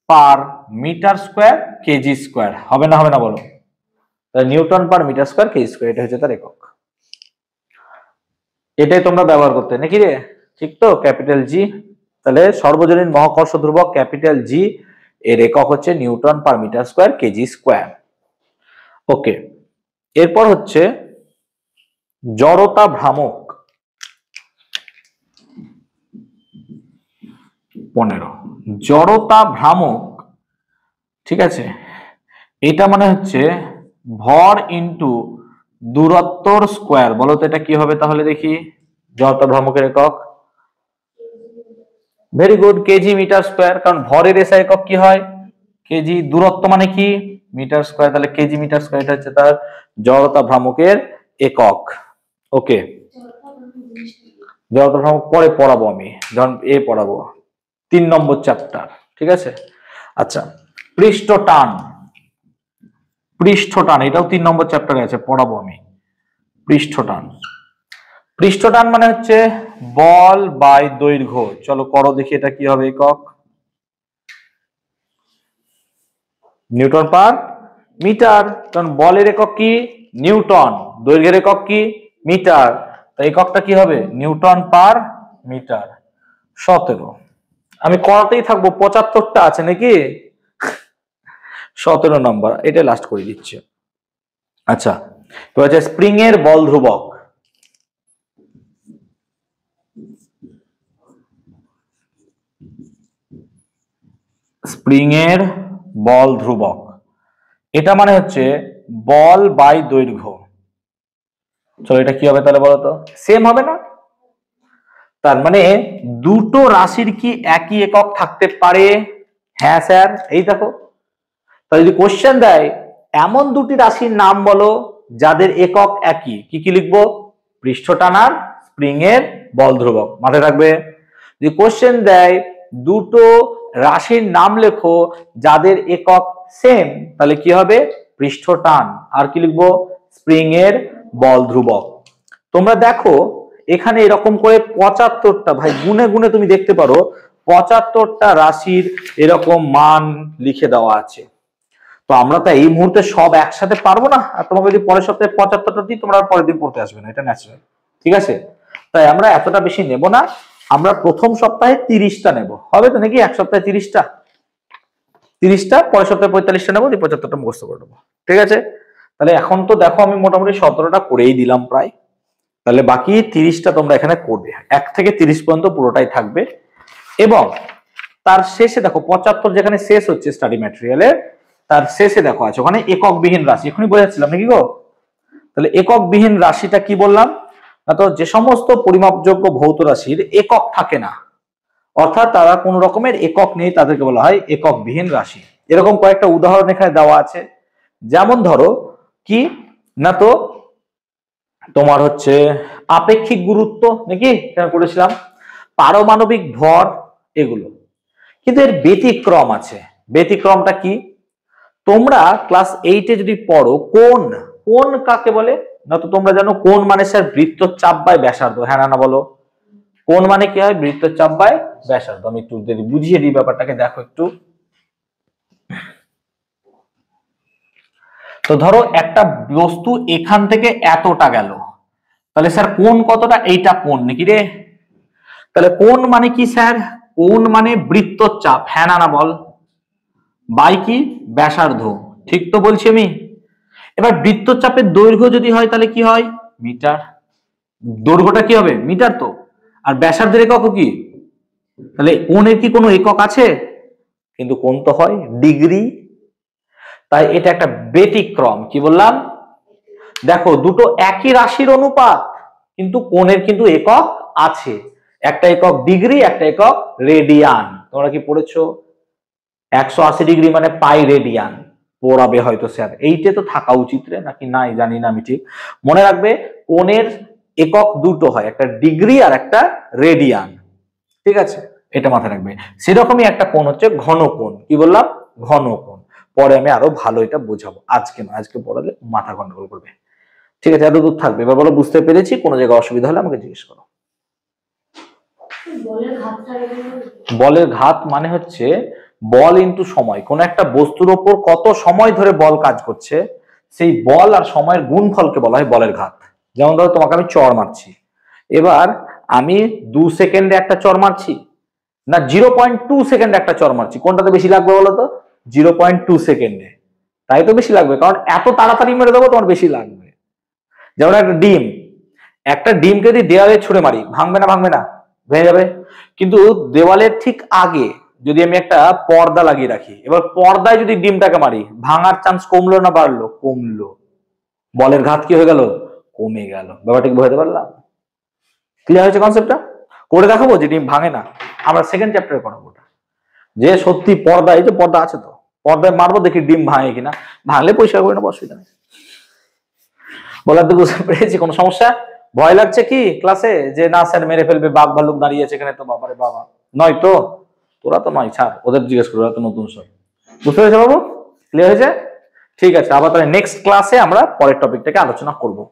per metre square KG square. হবে না? হবে না বলো? তাহলে newton per metre square KG square, এটা হচ্ছে তার একক। এটাই তোমরা ব্যবহার করতে নাকি রে? ঠিক তো, ক্যাপিটাল জি। তাহলে সর্বজনীন মহাকর্ষ ধ্রুবক ক্যাপিটাল জি এর একক হচ্ছে newton per metre square KG square. Okay, এরপর হচ্ছে জড়তা ভ্রামক। 15 জড়তা ভ্রামক। ঠিক আছে, এটা মানে হচ্ছে ভর ইনটু দূরত্বর স্কয়ার। বলো তো এটা কি হবে তাহলে দেখি? জড়তা ভ্রামকের একক very good, KG metre square. কারণ ভরের এসআই একক কি হয়? কেজি। দূরত্ব মানে কি? Metre square. তাহলে কেজি মিটার স্কয়ার, এটা হচ্ছে তার জড়তা ভ্রামকের একক। ওকে, জড়তা ভ্রামক পরে পড়াবো আমি, যখন পড়াবো 3 নম্বর চ্যাপ্টার। ঠিক আছে, আচ্ছা। পৃষ্ঠ টান, পৃষ্ঠ টান এটাও 3 নম্বর চ্যাপ্টারে আছে, পড়াবো আমি। পৃষ্ঠ টান, পৃষ্ঠ টান মানে হচ্ছে বল বাই দৈর্ঘ্য। চলো করো দেখি এটা কি হবে একক? Newton per metre. কারণ বলের একক কি? নিউটন। দৈর্ঘ্যের একক কি? মিটার। তো এককটা কি হবে? Newton per metre. 17 আমি করাতেই থাকবো, 75টা আছে নাকি? 17 নম্বর, এটা লাস্ট করে দিচ্ছি। আচ্ছা, তো হচ্ছে স্প্রিং এর বল ধ্রুবক। স্প্রিং এর বল ধ্রুবক, এটা মানে হচ্ছে বল বাই দৈর্ঘ্য। চলো এটা কি হবে তাহলে বলো তো? সেম হবে না? তার মানে দুটো রাশির কি একই একক থাকতে পারে? হ্যাঁ স্যার, এই দেখো। তাহলে যদি কোশ্চেন দেয় এমন দুটি রাশির নাম বলো যাদের একক একই, কি কি লিখবো? পৃষ্ঠ টানার, স্প্রিং এর, বল ধ্রুবক। মাথায় রাখবে। যদি কোশ্চেন দেয় দুটো রাশির নাম লেখো যাদের একক সেম, তাহলে কি হবে? পৃষ্ঠ টান, আর কি লিখবো? স্প্রিং এর বল ধ্রুবক। তোমরা দেখো এখানে এরকম করে 75টা, ভাই গুনে গুনে তুমি দেখতে পারো 75টা রাশির এরকম মান লিখে দেওয়া আছে। তো আমরা তো এই মুহূর্তে সব একসাথে পারবো না, আর তোমাকে যদি পরের সপ্তাহে 75টা দিই তোমরা পরের দিন পড়তে আসবে না, এটা ন্যাচারাল। ঠিক আছে, তাই আমরা এতটা বেশি নেব না, আমরা প্রথম সপ্তাহে 30টা নেব, হবে তো নাকি? এক সপ্তাহে 30টা, পরের সপ্তাহে 45টা নেবো, 75টা মুখস্থ করে নেবো। ঠিক আছে, তাহলে এখন তো দেখো আমি মোটামুটি 17টা করেই দিলাম প্রায়, তাহলে বাকি 30টা তোমরা এখানে করবে, 1 থেকে 30 পর্যন্ত পুরোটাই থাকবে। এবং তার শেষে দেখো 75 যেখানে শেষ হচ্ছে স্টাডি ম্যাটেরিয়ালের, তার শেষে দেখো আছে ওখানে এককবিহীন রাশি, এখনই বোঝাচ্ছিলাম নাকি গো? তাহলে এককবিহীন রাশিটা কি বললাম না, তো যে সমস্ত পরিমাপযোগ্য ভৌত রাশির একক থাকে না, অর্থাৎ তারা কোন রকমের একক নেই, তাদেরকে বলা হয় এককবিহীন রাশি। এরকম কয়েকটা উদাহরণ এখানে দেওয়া আছে, যেমন ধরো কি না, তো তোমার হচ্ছে আপেক্ষিক গুরুত্ব নাকি এখানে করেছিলাম, পারমাণবিক ভর, এগুলো। কিন্তু এর ব্যতিক্রম আছে। ব্যতিক্রমটা কি? তোমরা ক্লাস 8-এ যদি পড়ো কোণ, কোণ কাকে বলে না, তো তোমরা জানো কোণ মানে স্যার বৃত্তচাপ বাই ব্যাসার্ধ। হ্যাঁ না বলো, কোণ মানে কি হয়? বৃত্তচাপ বাই ব্যাসার্ধ। আমি একটু যদি বুঝিয়ে দিই ব্যাপারটাকে, দেখো একটু। তো ধরো একটা বস্তু এখান থেকে এতটা গেল, তাহলে স্যার কোণ কতটা? এইটা কোণ নাকি রে? তাহলে কোণ মানে কি স্যার? কোণ মানে বৃত্তচাপ, হ্যাঁ না বল, বাই কি? ব্যাসার্ধ। ঠিক তো বলছি আমি? এবার বৃত্তচাপের দৈর্ঘ্য যদি হয় তাহলে কি হয়? মিটার। দৈর্ঘ্যটা কি হবে? মিটার তো। আর ব্যাসার্ধের একক কি? তাহলে কোণের কি কোনো একক আছে? কিন্তু কোণ তো হয় ডিগ্রি। তাই এটা একটা ব্যতিক্রম। কি বললাম? দেখো দুটো একই রাশির অনুপাত, কিন্তু কোণের কিন্তু একক আছে, একটা একক ডিগ্রি, একটা একক রেডিয়ান। তোমরা কি পড়েছো? 180 ডিগ্রি মানে পাই রেডিয়ান, পড়াবে হয়তো স্যার, এইটা তো থাকা উচিত রে, নাকি নাই জানি না আমি ঠিক। মনে রাখবে কোণের একক দুটো হয়, একটা ডিগ্রি আর একটা রেডিয়ান। ঠিক আছে, এটা মাথায় রাখবে। সেরকমই একটা কোণ হচ্ছে ঘনকোণ। কি বললাম? ঘনকোণ। পরে আমি আরো ভালো এটা বোঝাবো, আজকে না, আজকে পড়ালে মাথা গন্ডগোল করবে। ঠিক আছে, এতদূর থাকবে। এবার বলো বুঝতে পেরেছি? কোনো জায়গায় অসুবিধা হলে আমাকে জিজ্ঞেস করো। বলের ঘাত মানে হচ্ছে বল ইনটু সময়। কোন একটা বস্তুর ওপর কত সময় ধরে বল কাজ করছে, সেই বল আর সময়ের গুণফলকে বলা হয় বলের ঘাত। যেমন ধরো তোমাকে আমি চড় মারছি, এবার আমি 2 সেকেন্ডে একটা চড় মারছি না 0.2 সেকেন্ডে একটা চড় মারছি, কোনটাতে বেশি লাগবে বলো তো? 0.2 সেকেন্ডে। তাই তো বেশি লাগবে, কারণ এত তাড়াতাড়ি মেরে দেবো, তোমার বেশি লাগবে। যেমন একটা ডিমকে যদি দেওয়ালে ছুঁড়ে মারি, ভাঙবে না? ভাঙবে না, ভেঙে যাবে। কিন্তু দেওয়ালের ঠিক আগে যদি আমি একটা পর্দা লাগিয়ে রাখি, এবার পর্দায় যদি ডিমটাকে মারি, ভাঙার চান্স কমলো না বাড়লো? কমলো। বলের ঘাত কি হয়ে গেল? কমে গেল। ব্যাপারটা কি বোঝাতে পারলাম? ক্লিয়ার হয়েছে কনসেপ্টটা? করে দেখাবো যে ডিম ভাঙে না, আমরা সেকেন্ড চ্যাপ্টারে করাবো ওটা, যে সত্যি পর্দা, এই যে পর্দা আছে তো, পর্দায় মারবো দেখি ডিম ভাঙে কিনা, ভাঙলে পরিষ্কার করে নেবো, অসুবিধা নেই। বলার তো বুঝতে পেরেছি। কোনো সমস্যা? ভয় লাগছে কি ক্লাসে যে না স্যার মেরে ফেলবে, বাঘ ভাল্লুক দাঁড়িয়েছে এখানে, তো বাবারে বাবা, নয় তো? তোরা তো নয়, ছাড়, ওদের জিজ্ঞেস করো, ওরা তো নতুন সব। বুঝতে পেরেছো বাবু? ক্লিয়ার হয়েছে? ঠিক আছে, আবার তাহলে নেক্সট ক্লাসে আমরা পরের টপিকটাকে আলোচনা করবো।